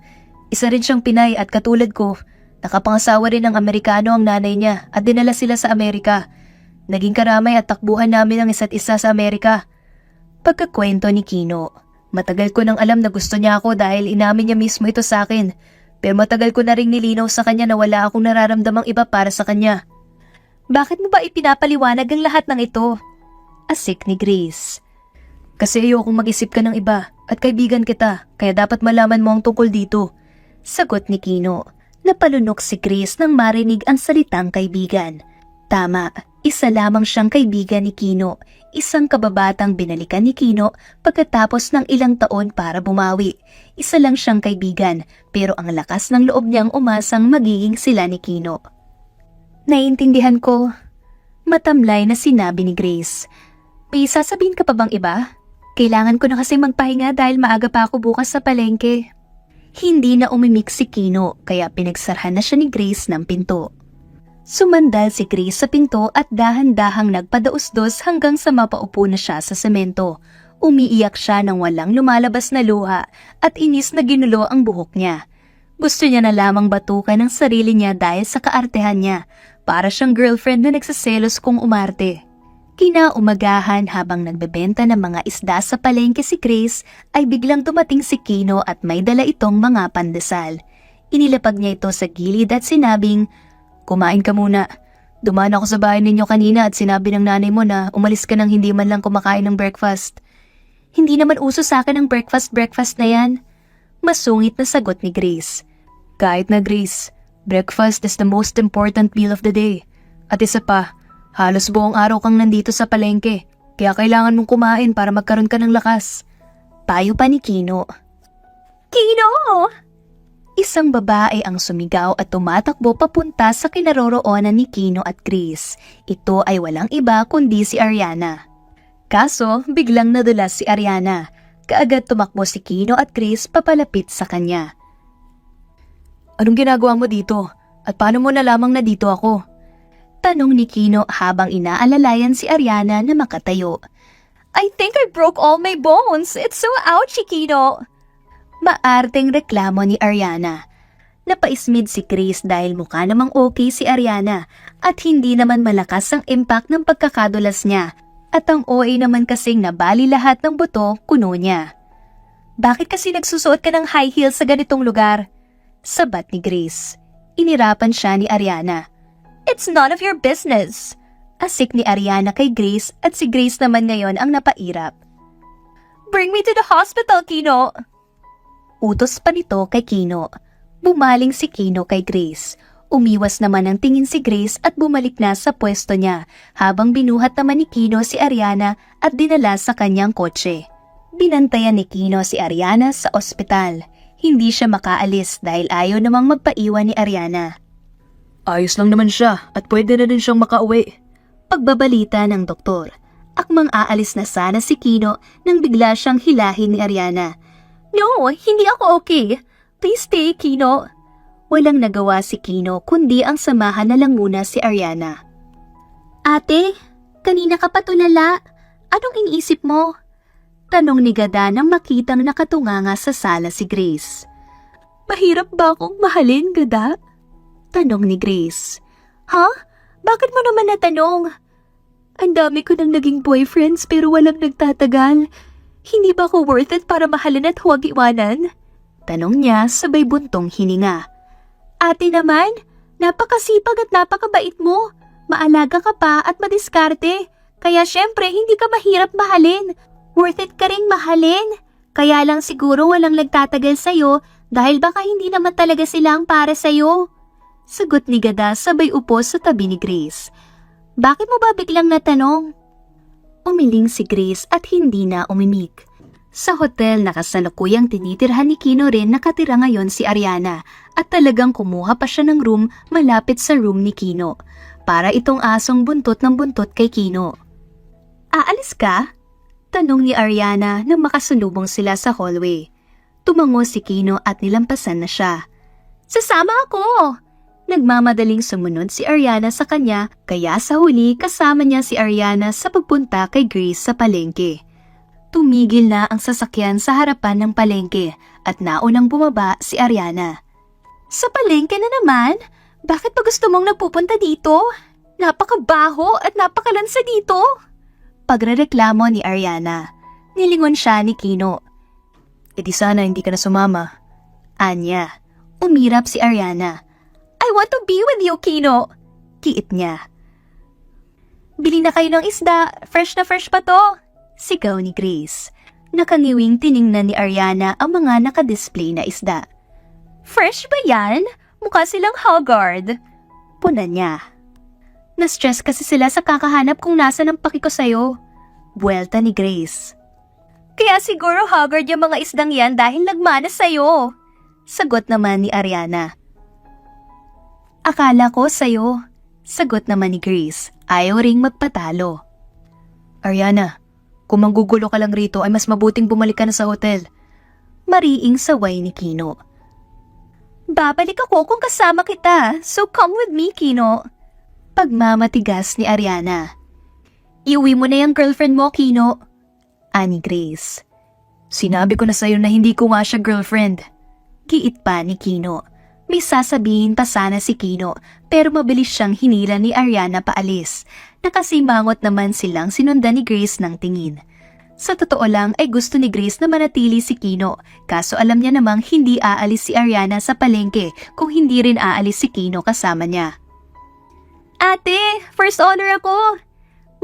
Isa rin siyang Pinay at katulad ko. Nakapangasawa rin ng Amerikano ang nanay niya at dinala sila sa Amerika. Naging karamay at takbuhan namin ang isa't isa sa Amerika. Pagkakwento ni Kino. Matagal ko nang alam na gusto niya ako dahil inamin niya mismo ito sa akin. Pero matagal ko na ring nilinaw sa kanya na wala akong nararamdamang iba para sa kanya. Bakit mo ba ipinapaliwanag ang lahat ng ito? Asik ni Grace. Kasi ayokong mag-isip ka ng iba at kaibigan kita kaya dapat malaman mo ang tungkol dito. Sagot ni Kino. Napalunok si Grace nang marinig ang salitang kaibigan. Tama, isa lamang siyang kaibigan ni Kino. Isang kababatang binalikan ni Kino pagkatapos ng ilang taon para bumawi. Isa lang siyang kaibigan pero ang lakas ng loob niyang umasang magiging sila ni Kino. Naiintindihan ko. Matamlay na sinabi ni Grace. May sasabihin ka pa bang iba? Kailangan ko na kasi magpahinga dahil maaga pa ako bukas sa palengke. Hindi na umimik si Kino kaya pinagsarhan na siya ni Grace ng pinto. Sumandal si Grace sa pinto at dahan-dahang nagpadausdos hanggang sa mapaupo na siya sa semento. Umiiyak siya nang walang lumalabas na luha at inis na ginulo ang buhok niya. Gusto niya na lamang batukan ang sarili niya dahil sa kaartehan niya, para siyang girlfriend na nagsaselos kung umarte. Kinaumagahan habang nagbebenta ng mga isda sa palengke si Grace ay biglang dumating si Kino at may dala itong mga pandesal. Inilapag niya ito sa gilid at sinabing, "Kumain ka muna. Dumaan ako sa bahay ninyo kanina at sinabi ng nanay mo na umalis ka nang hindi man lang kumakain ng breakfast." "Hindi naman uso sa akin ang breakfast na yan." Masungit na sagot ni Grace. "Kahit na Grace, breakfast is the most important meal of the day. At isa pa, halos buong araw kang nandito sa palengke, kaya kailangan mong kumain para magkaroon ka ng lakas." Payo pa ni Kino. "Kino!" Isang babae ang sumigaw at tumatakbo papunta sa kinaroroonan ni Kino at Grace. Ito ay walang iba kundi si Ariana. Kaso, biglang nadulas si Ariana. Kaagad tumakbo si Kino at Grace papalapit sa kanya. "Anong ginagawa mo dito? At paano mo nalamang na dito ako?" Tanong ni Kino habang inaalalayan si Ariana na makatayo. "I think I broke all my bones. It's so ouchy, Kino." Maarteng reklamo ni Ariana. Napaismid si Grace dahil mukha namang okay si Ariana at hindi naman malakas ang impact ng pagkakadulas niya. At ang OA naman kasing nabali lahat ng buto, kuno niya. "Bakit kasi nagsusuot ka ng high heels sa ganitong lugar?" Sabat ni Grace. Inirapan siya ni Ariana. "It's none of your business." Asik ni Ariana kay Grace at si Grace naman ngayon ang napairap. "Bring me to the hospital, Kino." Utos pa nito kay Kino. Bumaling si Kino kay Grace. Umiwas naman ang tingin si Grace at bumalik na sa pwesto niya habang binuhat naman ni Kino si Ariana at dinala sa kanyang kotse. Binantayan ni Kino si Ariana sa ospital. Hindi siya makaalis dahil ayaw namang magpaiwan ni Ariana. "Ayos lang naman siya at pwede na din siyang makauwi." Pagbabalita ng doktor. Akmang aalis na sana si Kino nang bigla siyang hilahin ni Ariana. "No, hindi ako okay. Please stay, Kino." Walang nagawa si Kino kundi ang samahan na lang muna si Ariana. "Ate, kanina ka pa tulala. Anong iniisip mo?" Tanong ni Gada nang makitang nakatunganga sa sala si Grace. "Mahirap ba akong mahalin, Gada?" Tanong ni Grace. "Ha? Bakit mo naman natanong?" "Ang dami ko nang naging boyfriends pero walang nagtatagal. Hindi ba ako worth it para mahalin at huwag iwanan?" Tanong niya sabay buntong hininga. "Ate naman, napakasipag at napakabait mo. Maalaga ka pa at madiskarte. Kaya syempre hindi ka mahirap mahalin. Worth it ka ring mahalin. Kaya lang siguro walang nagtatagal sa'yo dahil baka hindi naman talaga sila ang para sa'yo." Sagot ni Gada sabay upo sa tabi ni Grace. "Bakit mo ba biglang natanong?" Umiling si Grace at hindi na umimik. Sa hotel na kasalukuyang tinitirhan ni Kino rin nakatira ngayon si Ariana at talagang kumuha pa siya ng room malapit sa room ni Kino para itong asong buntot ng buntot kay Kino. "Aalis ka?" Tanong ni Ariana nang makasalubong sila sa hallway. Tumango si Kino at nilampasan na siya. "Sasama ako!" Nagmamadaling sumunod si Ariana sa kanya kaya sa huli kasama niya si Ariana sa pagpunta kay Grace sa palengke. Tumigil na ang sasakyan sa harapan ng palengke at naunang bumaba si Ariana. "Sa palengke na naman? Bakit pa gusto mong nagpupunta dito? Napakabaho at napakalansa dito." Pagrereklamo ni Ariana. Nilingon siya ni Kino. "E di sana hindi ka na sumama." Anya. Umirap si Ariana. "I want to be with you, Kino." Kiit niya. "Bili na kayo ng isda. Fresh na fresh pa to." Sigaw ni Grace. Nakangiwing tiningnan ni Ariana ang mga nakadisplay na isda. "Fresh ba yan? Mukha silang haggard." Puna niya. "Na-stress kasi sila sa kakahanap kung nasan ang paki ko sa'yo." Buwelta ni Grace. "Kaya siguro haggard yung mga isdang yan dahil nagmana sa'yo." Sagot naman ni Ariana. "Akala ko sa'yo." Sagot naman ni Grace, ayaw ring magpatalo. Ariana, kung manggugulo ka lang rito ay mas mabuting bumalik ka na sa hotel. Mariing saway ni Kino. Babalik ako kung kasama kita, so come with me, Kino. Pagmamatigas ni Ariana. Iuwi mo na yung girlfriend mo, Kino. Ani Grace. Sinabi ko na sa'yo na hindi ko nga siya girlfriend. Giit pa ni Kino. May sasabihin pa sana si Kino pero mabilis siyang hinila ni Ariana paalis. Nakasimangot naman silang sinundan ni Grace ng tingin. Sa totoo lang ay gusto ni Grace na manatili si Kino kaso alam niya namang hindi aalis si Ariana sa palengke kung hindi rin aalis si Kino kasama niya. Ate, first honor ako!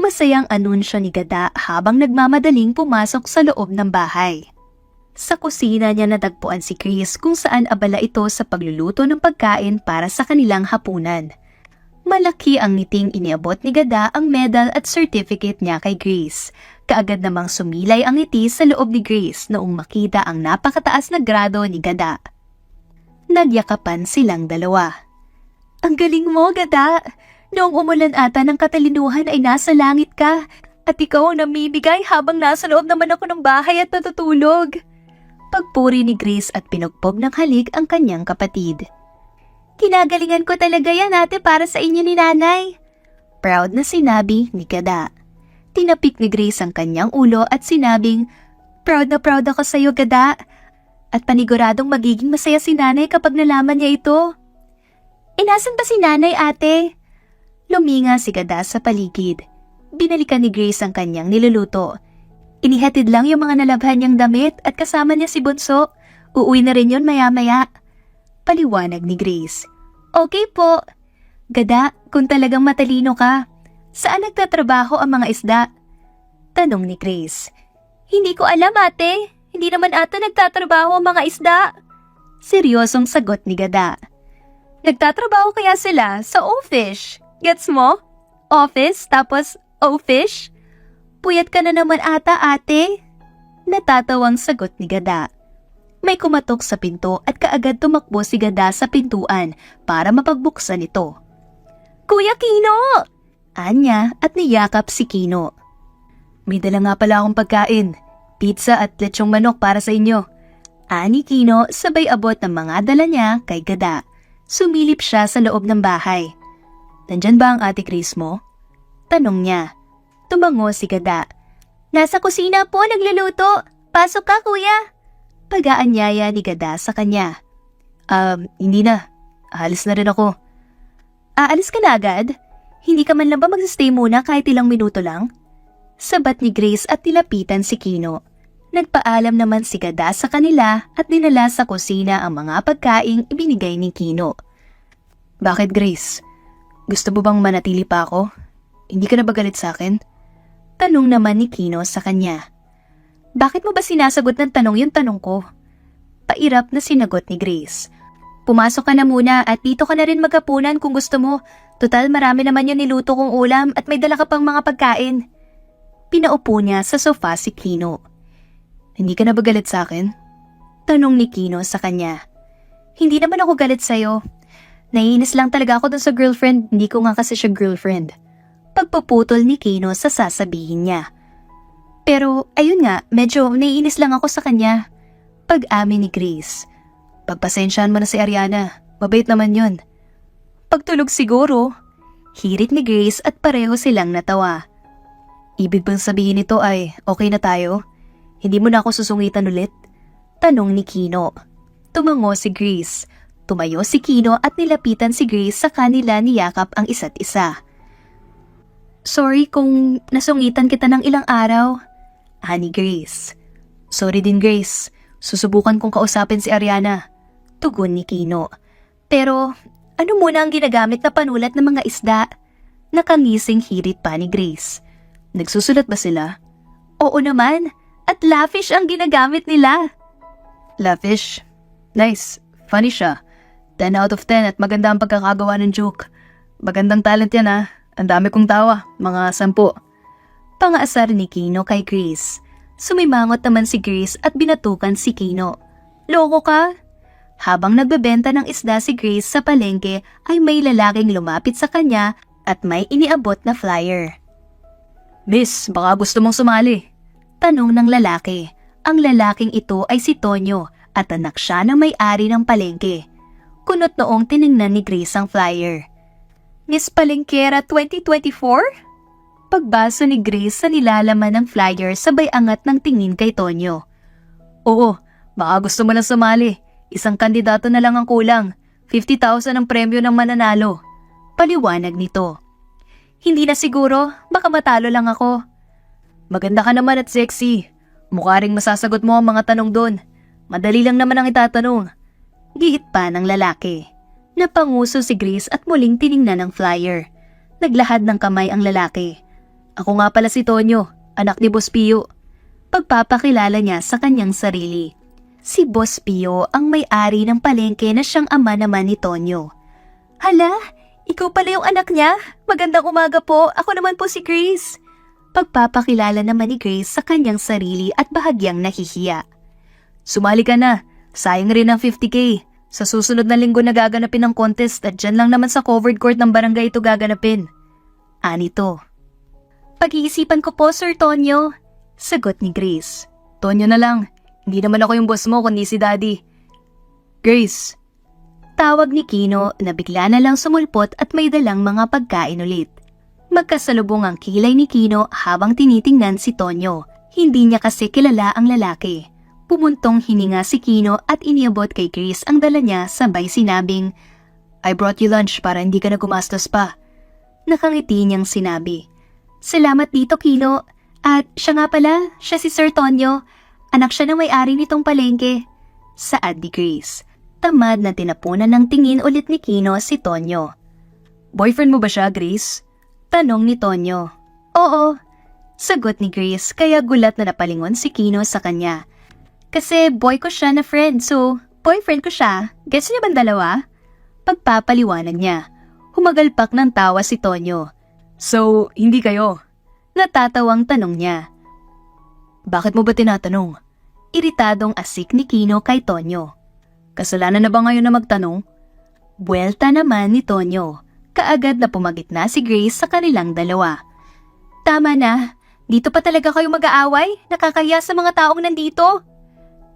Masayang anunsyo ni Gada habang nagmamadaling pumasok sa loob ng bahay. Sa kusina niya natagpuan si Chris kung saan abala ito sa pagluluto ng pagkain para sa kanilang hapunan. Malaki ang ngiting iniabot ni Gada ang medal at certificate niya kay Grace. Kaagad namang sumilay ang ngiti sa loob ni Grace noong makita ang napakataas na grado ni Gada. Nagyakapan silang dalawa. Ang galing mo, Gada! Noong umulan ata ng katalinuhan ay nasa langit ka at ikaw ang namimigay habang nasa loob naman ako ng bahay at natutulog. Pagpuri ni Grace at pinugpog ng halik ang kanyang kapatid. Kinagalingan ko talaga yan ate para sa inyo ni nanay. Proud na sinabi ni Gada. Tinapik ni Grace ang kanyang ulo at sinabing, proud na proud ako sa iyo Gada. At paniguradong magiging masaya si nanay kapag nalaman niya ito. Inasan ba si nanay ate? Luminga si Gada sa paligid. Binalikan ni Grace ang kanyang niluluto. Inihatid lang yung mga nalabhan niyang damit at kasama niya si Bunso. Uuwi na rin yun maya-maya. Paliwanag ni Grace. Okay po. Gada, kung talagang matalino ka, saan nagtatrabaho ang mga isda? Tanong ni Grace. Hindi ko alam ate. Hindi naman ata nagtatrabaho ang mga isda. Seryosong sagot ni Gada. Nagtatrabaho kaya sila sa O-Fish. Gets mo? Office tapos O-Fish? Puyat ka na naman ata ate. Natatawang sagot ni Gada. May kumatok sa pinto at kaagad tumakbo si Gada sa pintuan para mapagbuksan ito. Kuya Kino! Anya at niyakap si Kino. May dala nga pala akong pagkain. Pizza at lechong manok para sa inyo. Ani Kino sabay abot ng mga dala niya kay Gada. Sumilip siya sa loob ng bahay. Nandyan ba ang ate Chris mo? Tanong niya. Tumango si Gada. Nasa kusina po nagluluto. Pasok ka kuya. Pag-aanyaya ni Gada sa kanya. Hindi na. Aalis na rin ako. Aalis ka na agad? Hindi ka man lang ba magsistay muna kahit ilang minuto lang? Sabat ni Grace at nilapitan si Kino. Nagpaalam naman si Gada sa kanila at dinala sa kusina ang mga pagkaing ibinigay ni Kino. Bakit Grace? Gusto mo bang manatili pa ako? Hindi ka na ba galit sa akin? Tanong naman ni Kino sa kanya. Bakit mo ba sinasagot ng tanong yung tanong ko? Pairap na sinagot ni Grace. Pumasok ka na muna at dito ka na rin maghapunan kung gusto mo. Total marami naman yung niluto kong ulam at may dala ka pang mga pagkain. Pinaupo niya sa sofa si Kino. Hindi ka na ba galit sa akin? Tanong ni Kino sa kanya. Hindi naman ako galit sa'yo. Naiinis lang talaga ako dun sa girlfriend, hindi ko nga kasi siya girlfriend. Pagpuputol ni Kino sa sasabihin niya. Pero ayun nga, medyo naiinis lang ako sa kanya. Pag-amin ni Grace. Pagpasensyahan mo na si Ariana, mabait naman yun. Pagtulog siguro. Hirit ni Grace at pareho silang natawa. Ibig bang sabihin nito ay okay na tayo? Hindi mo na ako susungitan ulit? Tanong ni Kino. Tumango si Grace. Tumayo si Kino at nilapitan si Grace sa kanila niyakap ang isa't isa. Sorry kung nasungitan kita ng ilang araw. Ani Grace. Sorry din Grace. Susubukan kong kausapin si Ariana. Tugon ni Kino. Pero ano muna ang ginagamit na panulat ng mga isda? Nakangising hirit pa ni Grace. Nagsusulat ba sila? Oo naman. At lafish ang ginagamit nila. Lafish? Nice. Funny siya. 10 out of 10 at maganda ang pagkakagawa ng joke. Magandang talent yan ha. Ang dami kong tawa, mga 10. Pangaasar ni Kino kay Grace. Sumimangot naman si Grace at binatukan si Kino. Loko ka? Habang nagbebenta ng isda si Grace sa palengke ay may lalaking lumapit sa kanya at may iniabot na flyer. "Miss, baka gusto mong sumali?" tanong ng lalaki. Ang lalaking ito ay si Tonyo at anak siya ng may-ari ng palengke. Kunot noong tiningnan ni Grace ang flyer. "Miss Palengkera 2024? Pagbasa ni Grace sa nilalaman ng flyer sabay angat ng tingin kay Tonyo. "Oo, baka gusto mo lang sumali. Isang kandidato na lang ang kulang. 50,000 ang premyo ng mananalo." Paliwanag nito. "Hindi na siguro, baka matalo lang ako." "Maganda ka naman at sexy. Mukha ring masasagot mo ang mga tanong doon. Madali lang naman ang itatanong." Gihit pa ng lalaki. Napanguso si Grace at muling tiningnan ang flyer. Naglahad ng kamay ang lalaki. "Ako nga pala si Tonyo, anak ni Boss Pio." Pagpapakilala niya sa kanyang sarili. Si Boss Pio ang may-ari ng palengke na siyang ama naman ni Tonyo. "Hala, ikaw pala yung anak niya? Magandang umaga po, ako naman po si Grace." Pagpapakilala naman ni Grace sa kanyang sarili at bahagyang nahihiya. "Sumali ka na, sayang rin ang 50K. Sa susunod na linggo na gaganapin ang contest at dyan lang naman sa covered court ng barangay ito gaganapin." Anito. "Pag-iisipan ko po, Sir Tonyo." Sagot ni Grace. "Tonyo na lang, hindi naman ako yung boss mo kundi si Daddy." "Grace." Tawag ni Kino na bigla na lang sumulpot at may dalang mga pagkain ulit. Magkasalubong ang kilay ni Kino habang tinitingnan si Tonyo. Hindi niya kasi kilala ang lalaki. Pumuntong hininga si Kino at iniabot kay Grace ang dala niya sabay sinabing, "I brought you lunch para hindi ka na gumastos pa." Nakangiti niyang sinabi, "Salamat dito, Kino. At siya nga pala, siya si Sir Tonyo. Anak siya ng may-ari nitong palengke." Saad ni Grace. Tamad na tinapunan ng tingin ulit ni Kino si Tonyo. "Boyfriend mo ba siya, Grace?" Tanong ni Tonyo. "Oo." Sagot ni Grace kaya gulat na napalingon si Kino sa kanya. "Kasi boy ko siya na friend, so boyfriend ko siya. Gets niya ba dalawa?" Pagpapaliwanag niya. Humagalpak ng tawa si Tonyo. "So, hindi kayo?" Natatawang tanong niya. "Bakit mo ba tinatanong?" Iritadong asik ni Kino kay Tonyo. "Kasalanan na ba ngayon na magtanong?" Buwelta naman ni Tonyo. Kaagad na pumagitna si Grace sa kanilang dalawa. "Tama na, dito pa talaga kayo mag-aaway? Nakakahiya sa mga taong nandito."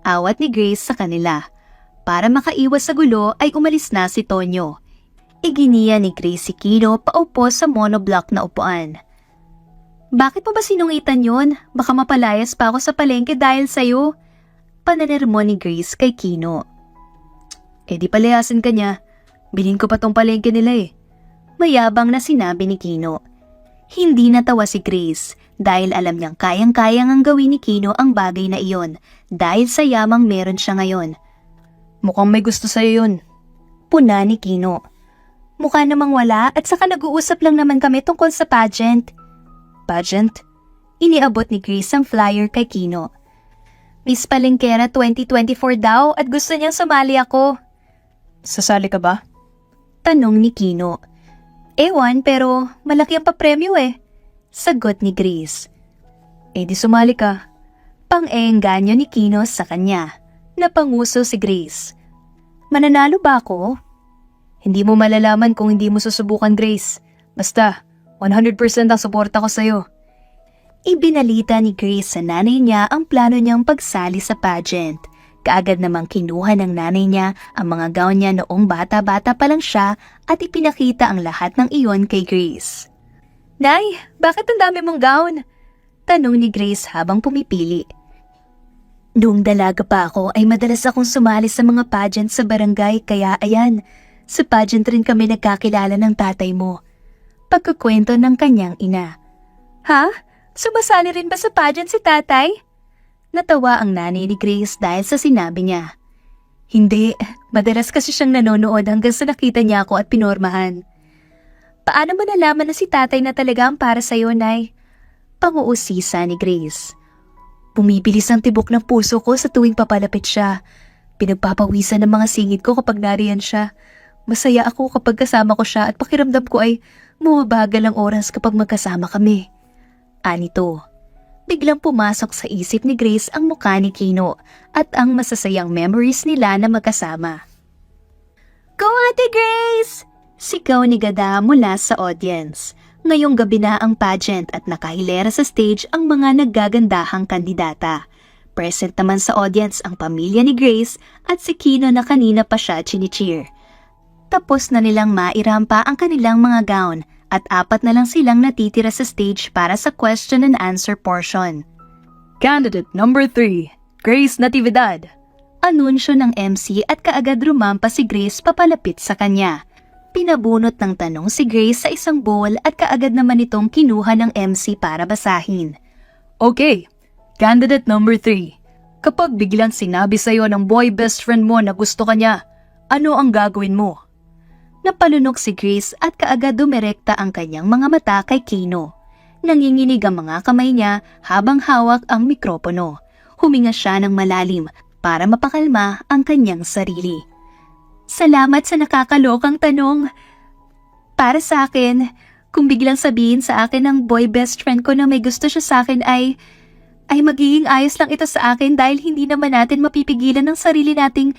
Awat ni Grace sa kanila. Para makaiwas sa gulo ay umalis na si Tonyo. Iginiya ni Grace si Kino paupo sa monoblock na upuan. "Bakit mo ba sinungitan yon? Baka mapalayas pa ako sa palengke dahil sa'yo." Pananirmo ni Grace kay Kino. "Eh di palayasin ka niya. Bilhin ko pa tong palengke nila eh." Mayabang na sinabi ni Kino. Hindi natawa si Grace dahil alam niyang kayang-kayang ang gawin ni Kino ang bagay na iyon dahil sa yamang meron siya ngayon. "Mukhang may gusto sa'yo yun." Puna ni Kino. "Mukha namang wala at saka nag-uusap lang naman kami tungkol sa pageant." "Pageant?" Iniabot ni Grace ang flyer kay Kino. "Miss Palengkera 2024 daw at gusto niyang sumali ako." "Sasali ka ba?" Tanong ni Kino. "Ewan pero malaki ang papremyo eh." Sagot ni Grace. "Eh di sumali ka." Pang-eengganyo ni Kino sa kanya. Napanguso si Grace. "Mananalo ba ako?" "Hindi mo malalaman kung hindi mo susubukan, Grace. Basta, 100% ang suporta ko sa'yo." Ibinalita ni Grace sa nanay niya ang plano niyang pagsali sa pageant. Kaagad namang kinuha ng nanay niya ang mga gown niya noong bata-bata pa lang siya at ipinakita ang lahat ng iyon kay Grace. "Nay, bakit ang dami mong gown?" Tanong ni Grace habang pumipili. "Noong dalaga pa ako ay madalas akong sumali sa mga pageant sa barangay kaya ayan, sa pageant rin kami nagkakilala ng tatay mo." Pagkukwento ng kanyang ina. "Ha? Sumasali rin ba sa pageant si tatay?" Natawa ang nanay ni Grace dahil sa sinabi niya. "Hindi, madalas kasi siyang nanonood hanggang sa nakita niya ako at pinormahan." "Paano mo nalaman na si tatay na talaga ang para sa'yo, Nay?" Panguusisa ni Grace. "Bumibilis ang tibok ng puso ko sa tuwing papalapit siya. Pinagpapawisan ng mga singit ko kapag nariyan siya. Masaya ako kapag kasama ko siya at pakiramdam ko ay bumabagal ang oras kapag magkasama kami." Anito. Biglang pumasok sa isip ni Grace ang mukha ni Kino at ang masasayang memories nila na magkasama. "Go Ate Grace! Sigaw ni Gada mula sa audience. Ngayong gabi na ang pageant at nakahilera sa stage ang mga naggagandahang kandidata. Present naman sa audience ang pamilya ni Grace at si Kino na kanina pa siya chinicheer. Tapos na nilang mairampa ang kanilang mga gown at 4 na lang silang natitira sa stage para sa question and answer portion. Candidate number 3, Grace Natividad. Anunsyo ng MC at kaagad rumampa si Grace papalapit sa kanya. Pinabunot ng tanong si Grace sa isang bowl at kaagad naman itong kinuha ng MC para basahin. Okay, candidate number 3. Kapag biglang sinabi sa'yo ng boy best friend mo na gusto ka niya, ano ang gagawin mo? Napalunok si Grace at kaagad dumirekta ang kanyang mga mata kay Kino. Nanginginig ang mga kamay niya habang hawak ang mikropono. Huminga siya ng malalim para mapakalma ang kanyang sarili. Salamat sa nakakalokang tanong. Para sa akin, kung biglang sabihin sa akin ng boy best friend ko na may gusto siya sa akin ay magiging ayos lang ito sa akin dahil hindi naman natin mapipigilan ng sarili nating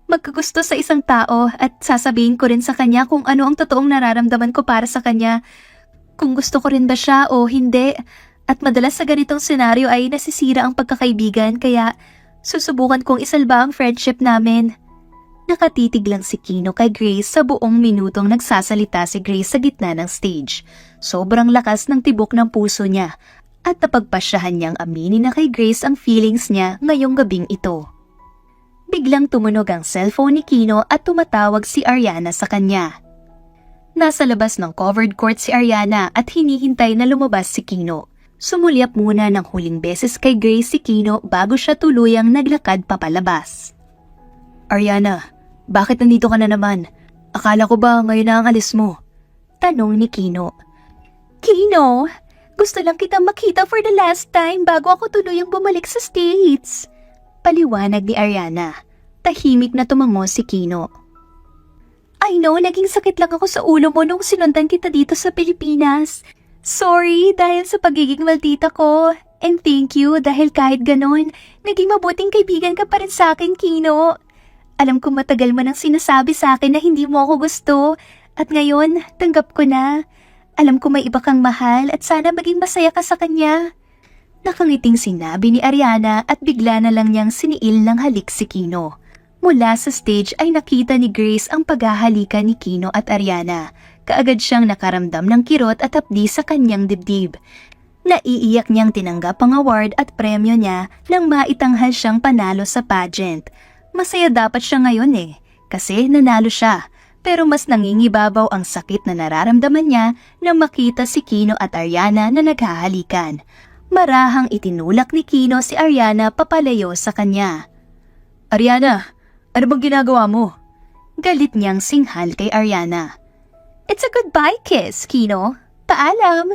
magkagusto sa isang tao at sasabihin ko rin sa kanya kung ano ang totoong nararamdaman ko para sa kanya, kung gusto ko rin ba siya o hindi. At madalas sa ganitong senaryo ay nasisira ang pagkakaibigan kaya susubukan kong isalba ang friendship namin. Nakatitig lang si Kino kay Grace sa buong minutong nagsasalita si Grace sa gitna ng stage. Sobrang lakas ng tibok ng puso niya at napagpasyahan niyang aminin na kay Grace ang feelings niya ngayong gabing ito. Biglang tumunog ang cellphone ni Kino at tumatawag si Ariana sa kanya. Nasa labas ng covered court si Ariana at hinihintay na lumabas si Kino. Sumulyap muna ng huling beses kay Grace si Kino bago siya tuluyang naglakad papalabas. Ariana, bakit nandito ka na naman? Akala ko ba ngayon na ang alis mo? Tanong ni Kino. Kino, gusto lang kitang makita for the last time bago ako tuluyang bumalik sa States. Paliwanag ni Ariana. Tahimik na tumango si Kino. I know, naging sakit lang ako sa ulo mo nung sinundan kita dito sa Pilipinas. Sorry dahil sa pagiging maldita ko. And thank you dahil kahit ganon, naging mabuting kaibigan ka pa rin sa akin, Kino. Alam ko matagal mo nang sinasabi sa akin na hindi mo ako gusto. At ngayon, tanggap ko na. Alam ko may iba kang mahal at sana maging masaya ka sa kanya. Nakangiting sinabi ni Ariana at bigla na lang niyang siniil ng halik si Kino. Mula sa stage ay nakita ni Grace ang paghahalikan ni Kino at Ariana. Kaagad siyang nakaramdam ng kirot at hapdi sa kanyang dibdib. Naiiyak niyang tinanggap ang award at premyo niya nang maitanghal siyang panalo sa pageant. Masaya dapat siya ngayon kasi nanalo siya. Pero mas nangingibabaw ang sakit na nararamdaman niya nang makita si Kino at Ariana na naghahalikan. Marahang itinulak ni Kino si Ariana papalayo sa kanya. Ariana, ano bang ginagawa mo? Galit niyang singhal kay Ariana. It's a goodbye kiss, Kino. Paalam.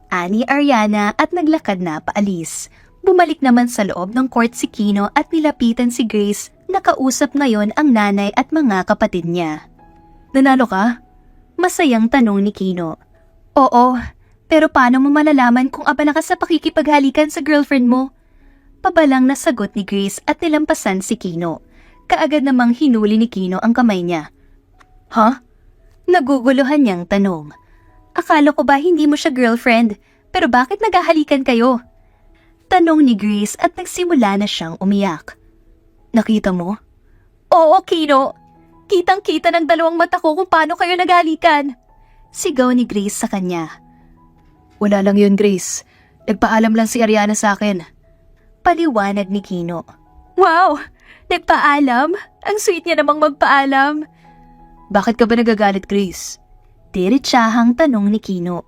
Ani Ariana at naglakad na paalis. Bumalik naman sa loob ng court si Kino at nilapitan si Grace. Nakausap ngayon ang nanay at mga kapatid niya. Nanalo ka? Masayang tanong ni Kino. Oo, pero paano mo malalaman kung abala ka sa pakikipaghalikan sa girlfriend mo? Pabalang na sagot ni Grace at nilampasan si Kino. Kaagad namang hinuli ni Kino ang kamay niya. Ha? Naguguluhan niyang tanong. Akala ko ba hindi mo siya girlfriend, pero bakit naghahalikan kayo? Tanong ni Grace at nagsimula na siyang umiyak. Nakita mo? Oo, Kino. Kitang-kita ng dalawang mata ko kung paano kayo naghalikan. Sigaw ni Grace sa kanya. Wala lang yun, Grace. Nagpaalam lang si Ariana sa akin. Paliwanag ni Kino. Wow! Nagpaalam? Ang sweet niya namang magpaalam. Bakit ka ba nagagalit, Grace? Diretsahang tanong ni Kino.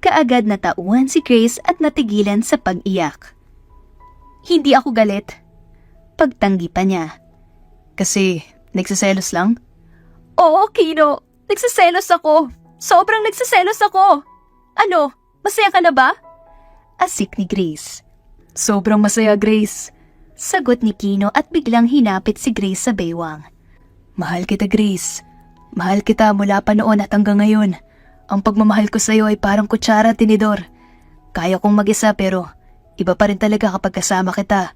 Kaagad natauhan si Grace at natigilan sa pag-iyak. Hindi ako galit. Pagtanggi pa niya. Kasi nagsiselos lang? Oo, Kino. Nagsiselos ako. Sobrang nagsiselos ako. Ano? Masaya ka na ba? Asik ni Grace. Sobrang masaya, Grace. Sagot ni Kino at biglang hinapit si Grace sa baywang. Mahal kita, Grace. Mahal kita mula pa noon at hanggang ngayon. Ang pagmamahal ko sa'yo ay parang kutsara at tinidor. Kaya kong mag-isa pero iba pa rin talaga kapag kasama kita.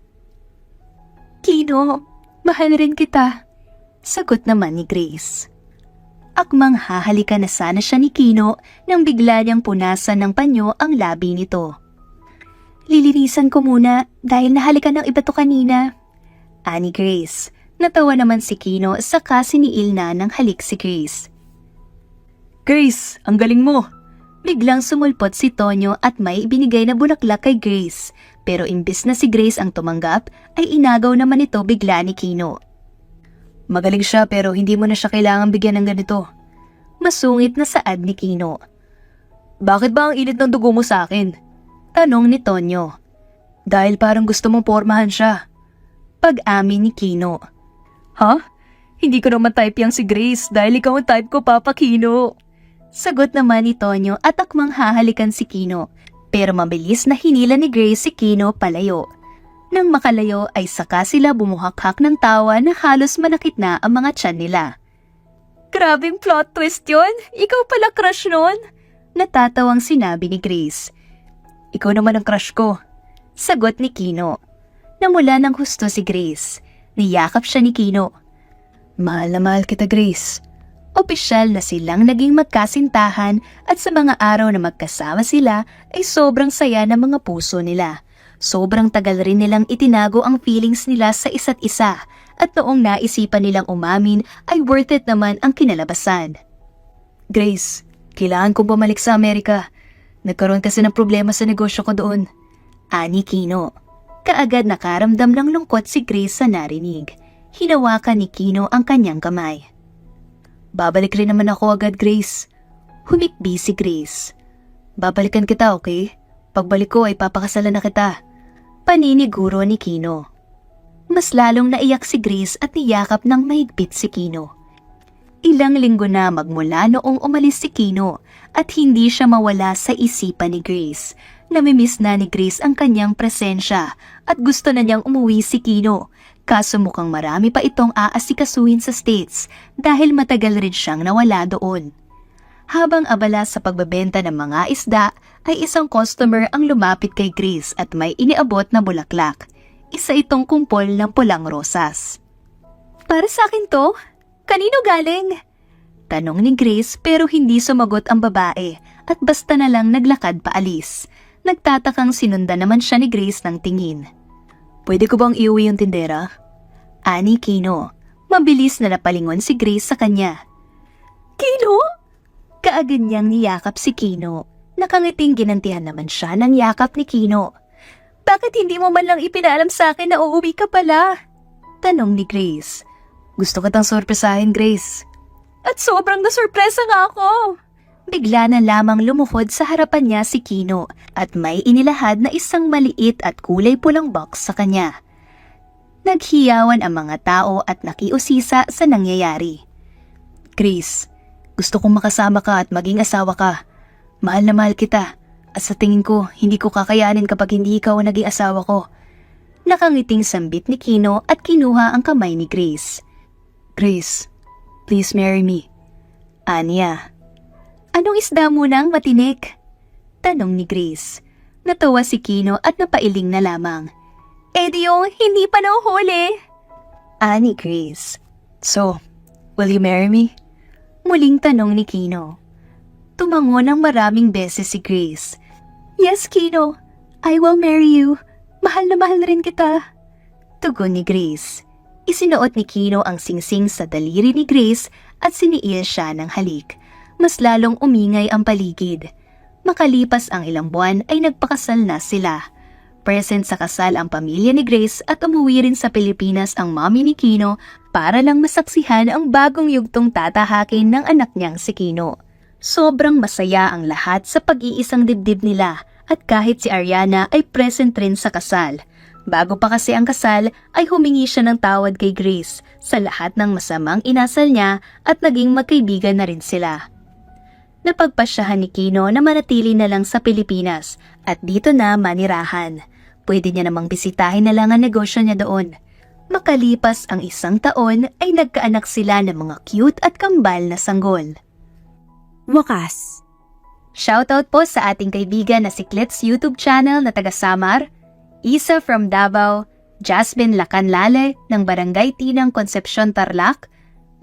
Kino, mahal rin kita. Sagot naman ni Grace. Akmang hahalikan na sana siya ni Kino nang bigla niyang punasan ng panyo ang labi nito. Lilinisan ko muna dahil nahalikan ng iba to kanina. Ani Grace. Natawa naman si Kino saka siniil na ng halik si Grace. Grace, ang galing mo! Biglang sumulpot si Tonyo at may ibinigay na bulaklak kay Grace. Pero imbis na si Grace ang tumanggap, ay inagaw naman ito bigla ni Kino. Magaling siya pero hindi mo na siya kailangang bigyan ng ganito. Masungit na saad ni Kino. Bakit ba ang init ng dugo mo sa akin? Tanong ni Tonyo. Dahil parang gusto mong pormahan siya. Pag-amin ni Kino. Ha? Hindi ko naman type yang si Grace dahil ikaw ang type ko, Papa Kino. Sagot naman ni Tonyo at akmang hahalikan si Kino. Pero mabilis na hinila ni Grace si Kino palayo. Nang makalayo ay saka sila bumuhakhak ng tawa na halos manakit na ang mga tiyan nila. Grabing plot twist yun! Ikaw pala crush nun! Natatawang sinabi ni Grace. Ikaw naman ang crush ko. Sagot ni Kino. Namula ng husto si Grace. Niyakap siya ni Kino. Mahal na mahal kita, Grace. Opisyal na silang naging magkasintahan at sa mga araw na magkasama sila ay sobrang saya ng mga puso nila. Sobrang tagal rin nilang itinago ang feelings nila sa isa't isa at noong naisipan nilang umamin ay worth it naman ang kinalabasan. Grace, kailangan kong bumalik sa Amerika. Nagkaroon kasi ng problema sa negosyo ko doon. Ani Kino. Kaagad nakaramdam ng lungkot si Grace sa narinig. Hinawakan ni Kino ang kanyang kamay. Babalik rin naman ako agad, Grace. Humikbi si Grace. Babalikan kita, okay? Pagbalik ko ay papakasalan na kita. Paniniguro ni Kino. Mas lalong naiyak si Grace at niyakap ng mahigpit si Kino. Ilang linggo na magmula noong umalis si Kino at hindi siya mawala sa isipan ni Grace. Namimiss na ni Grace ang kanyang presensya at gusto na niyang umuwi si Kino. Kaso mukhang marami pa itong aasikasuhin sa States dahil matagal rin siyang nawala doon. Habang abala sa pagbebenta ng mga isda, ay isang customer ang lumapit kay Grace at may iniabot na bulaklak. Isa itong kumpol ng pulang rosas. Para sa akin to? Kanino galing? Tanong ni Grace pero hindi sumagot ang babae at basta na lang naglakad paalis. Nagtatakang sinundan naman siya ni Grace ng tingin. Pwede ko bang iuwi yung tindera? Ani Kino. Mabilis na napalingon si Grace sa kanya. Kino? Kaagad niyang niyakap si Kino. Nakangiting ginantihan naman siya ng yakap ni Kino. Bakit hindi mo man lang ipinaalam sa akin na uuwi ka pala? Tanong ni Grace. Gusto kitang sorpresahin, Grace. At sobrang nasurpresa nga ako. Bigla na lamang lumuhod sa harapan niya si Kino at may inilahad na isang maliit at kulay pulang box sa kanya. Naghiyawan ang mga tao at nakiusisa sa nangyayari. Grace, gusto kong makasama ka at maging asawa ka. Mahal na mahal kita at sa tingin ko hindi ko kakayanin kapag hindi ikaw ang naging asawa ko. Nakangiting sambit ni Kino at kinuha ang kamay ni Grace. Grace, please marry me. Anya. Anong isda mo nang matinik? Tanong ni Grace. Natawa si Kino at napailing na lamang. Edio, hindi pa nahuhuli. Ani Grace. So, will you marry me? Muling tanong ni Kino. Tumango ng maraming beses si Grace. Yes, Kino. I will marry you. Mahal na mahal rin kita. Tugon ni Grace. Isinuot ni Kino ang singsing sa daliri ni Grace at siniil siya ng halik. Mas lalong umingay ang paligid. Makalipas ang ilang buwan ay nagpakasal na sila. Present sa kasal ang pamilya ni Grace at umuwi rin sa Pilipinas ang mommy ni Kino para lang masaksihan ang bagong yugtong tatahakin ng anak niyang si Kino. Sobrang masaya ang lahat sa pag-iisang dibdib nila at kahit si Ariana ay present rin sa kasal. Bago pa kasi ang kasal ay humingi siya ng tawad kay Grace sa lahat ng masamang inasal niya at naging magkaibigan na rin sila. Napagpasyahan ni Kino na manatili na lang sa Pilipinas at dito na manirahan. Pwede niya namang bisitahin na lang ang negosyo niya doon. Makalipas ang 1 taon ay nagkaanak sila ng mga cute at kambal na sanggol. Wakas. Shoutout po sa ating kaibigan na si Klitz YouTube channel na taga Samar, Isa from Davao, Jasmine Lacanlale ng Barangay Tinang Concepcion Tarlac,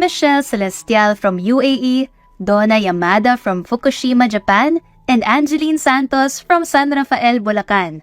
Michelle Celestial from UAE, Donna Yamada from Fukushima, Japan, and Angeline Santos from San Rafael, Bulacan.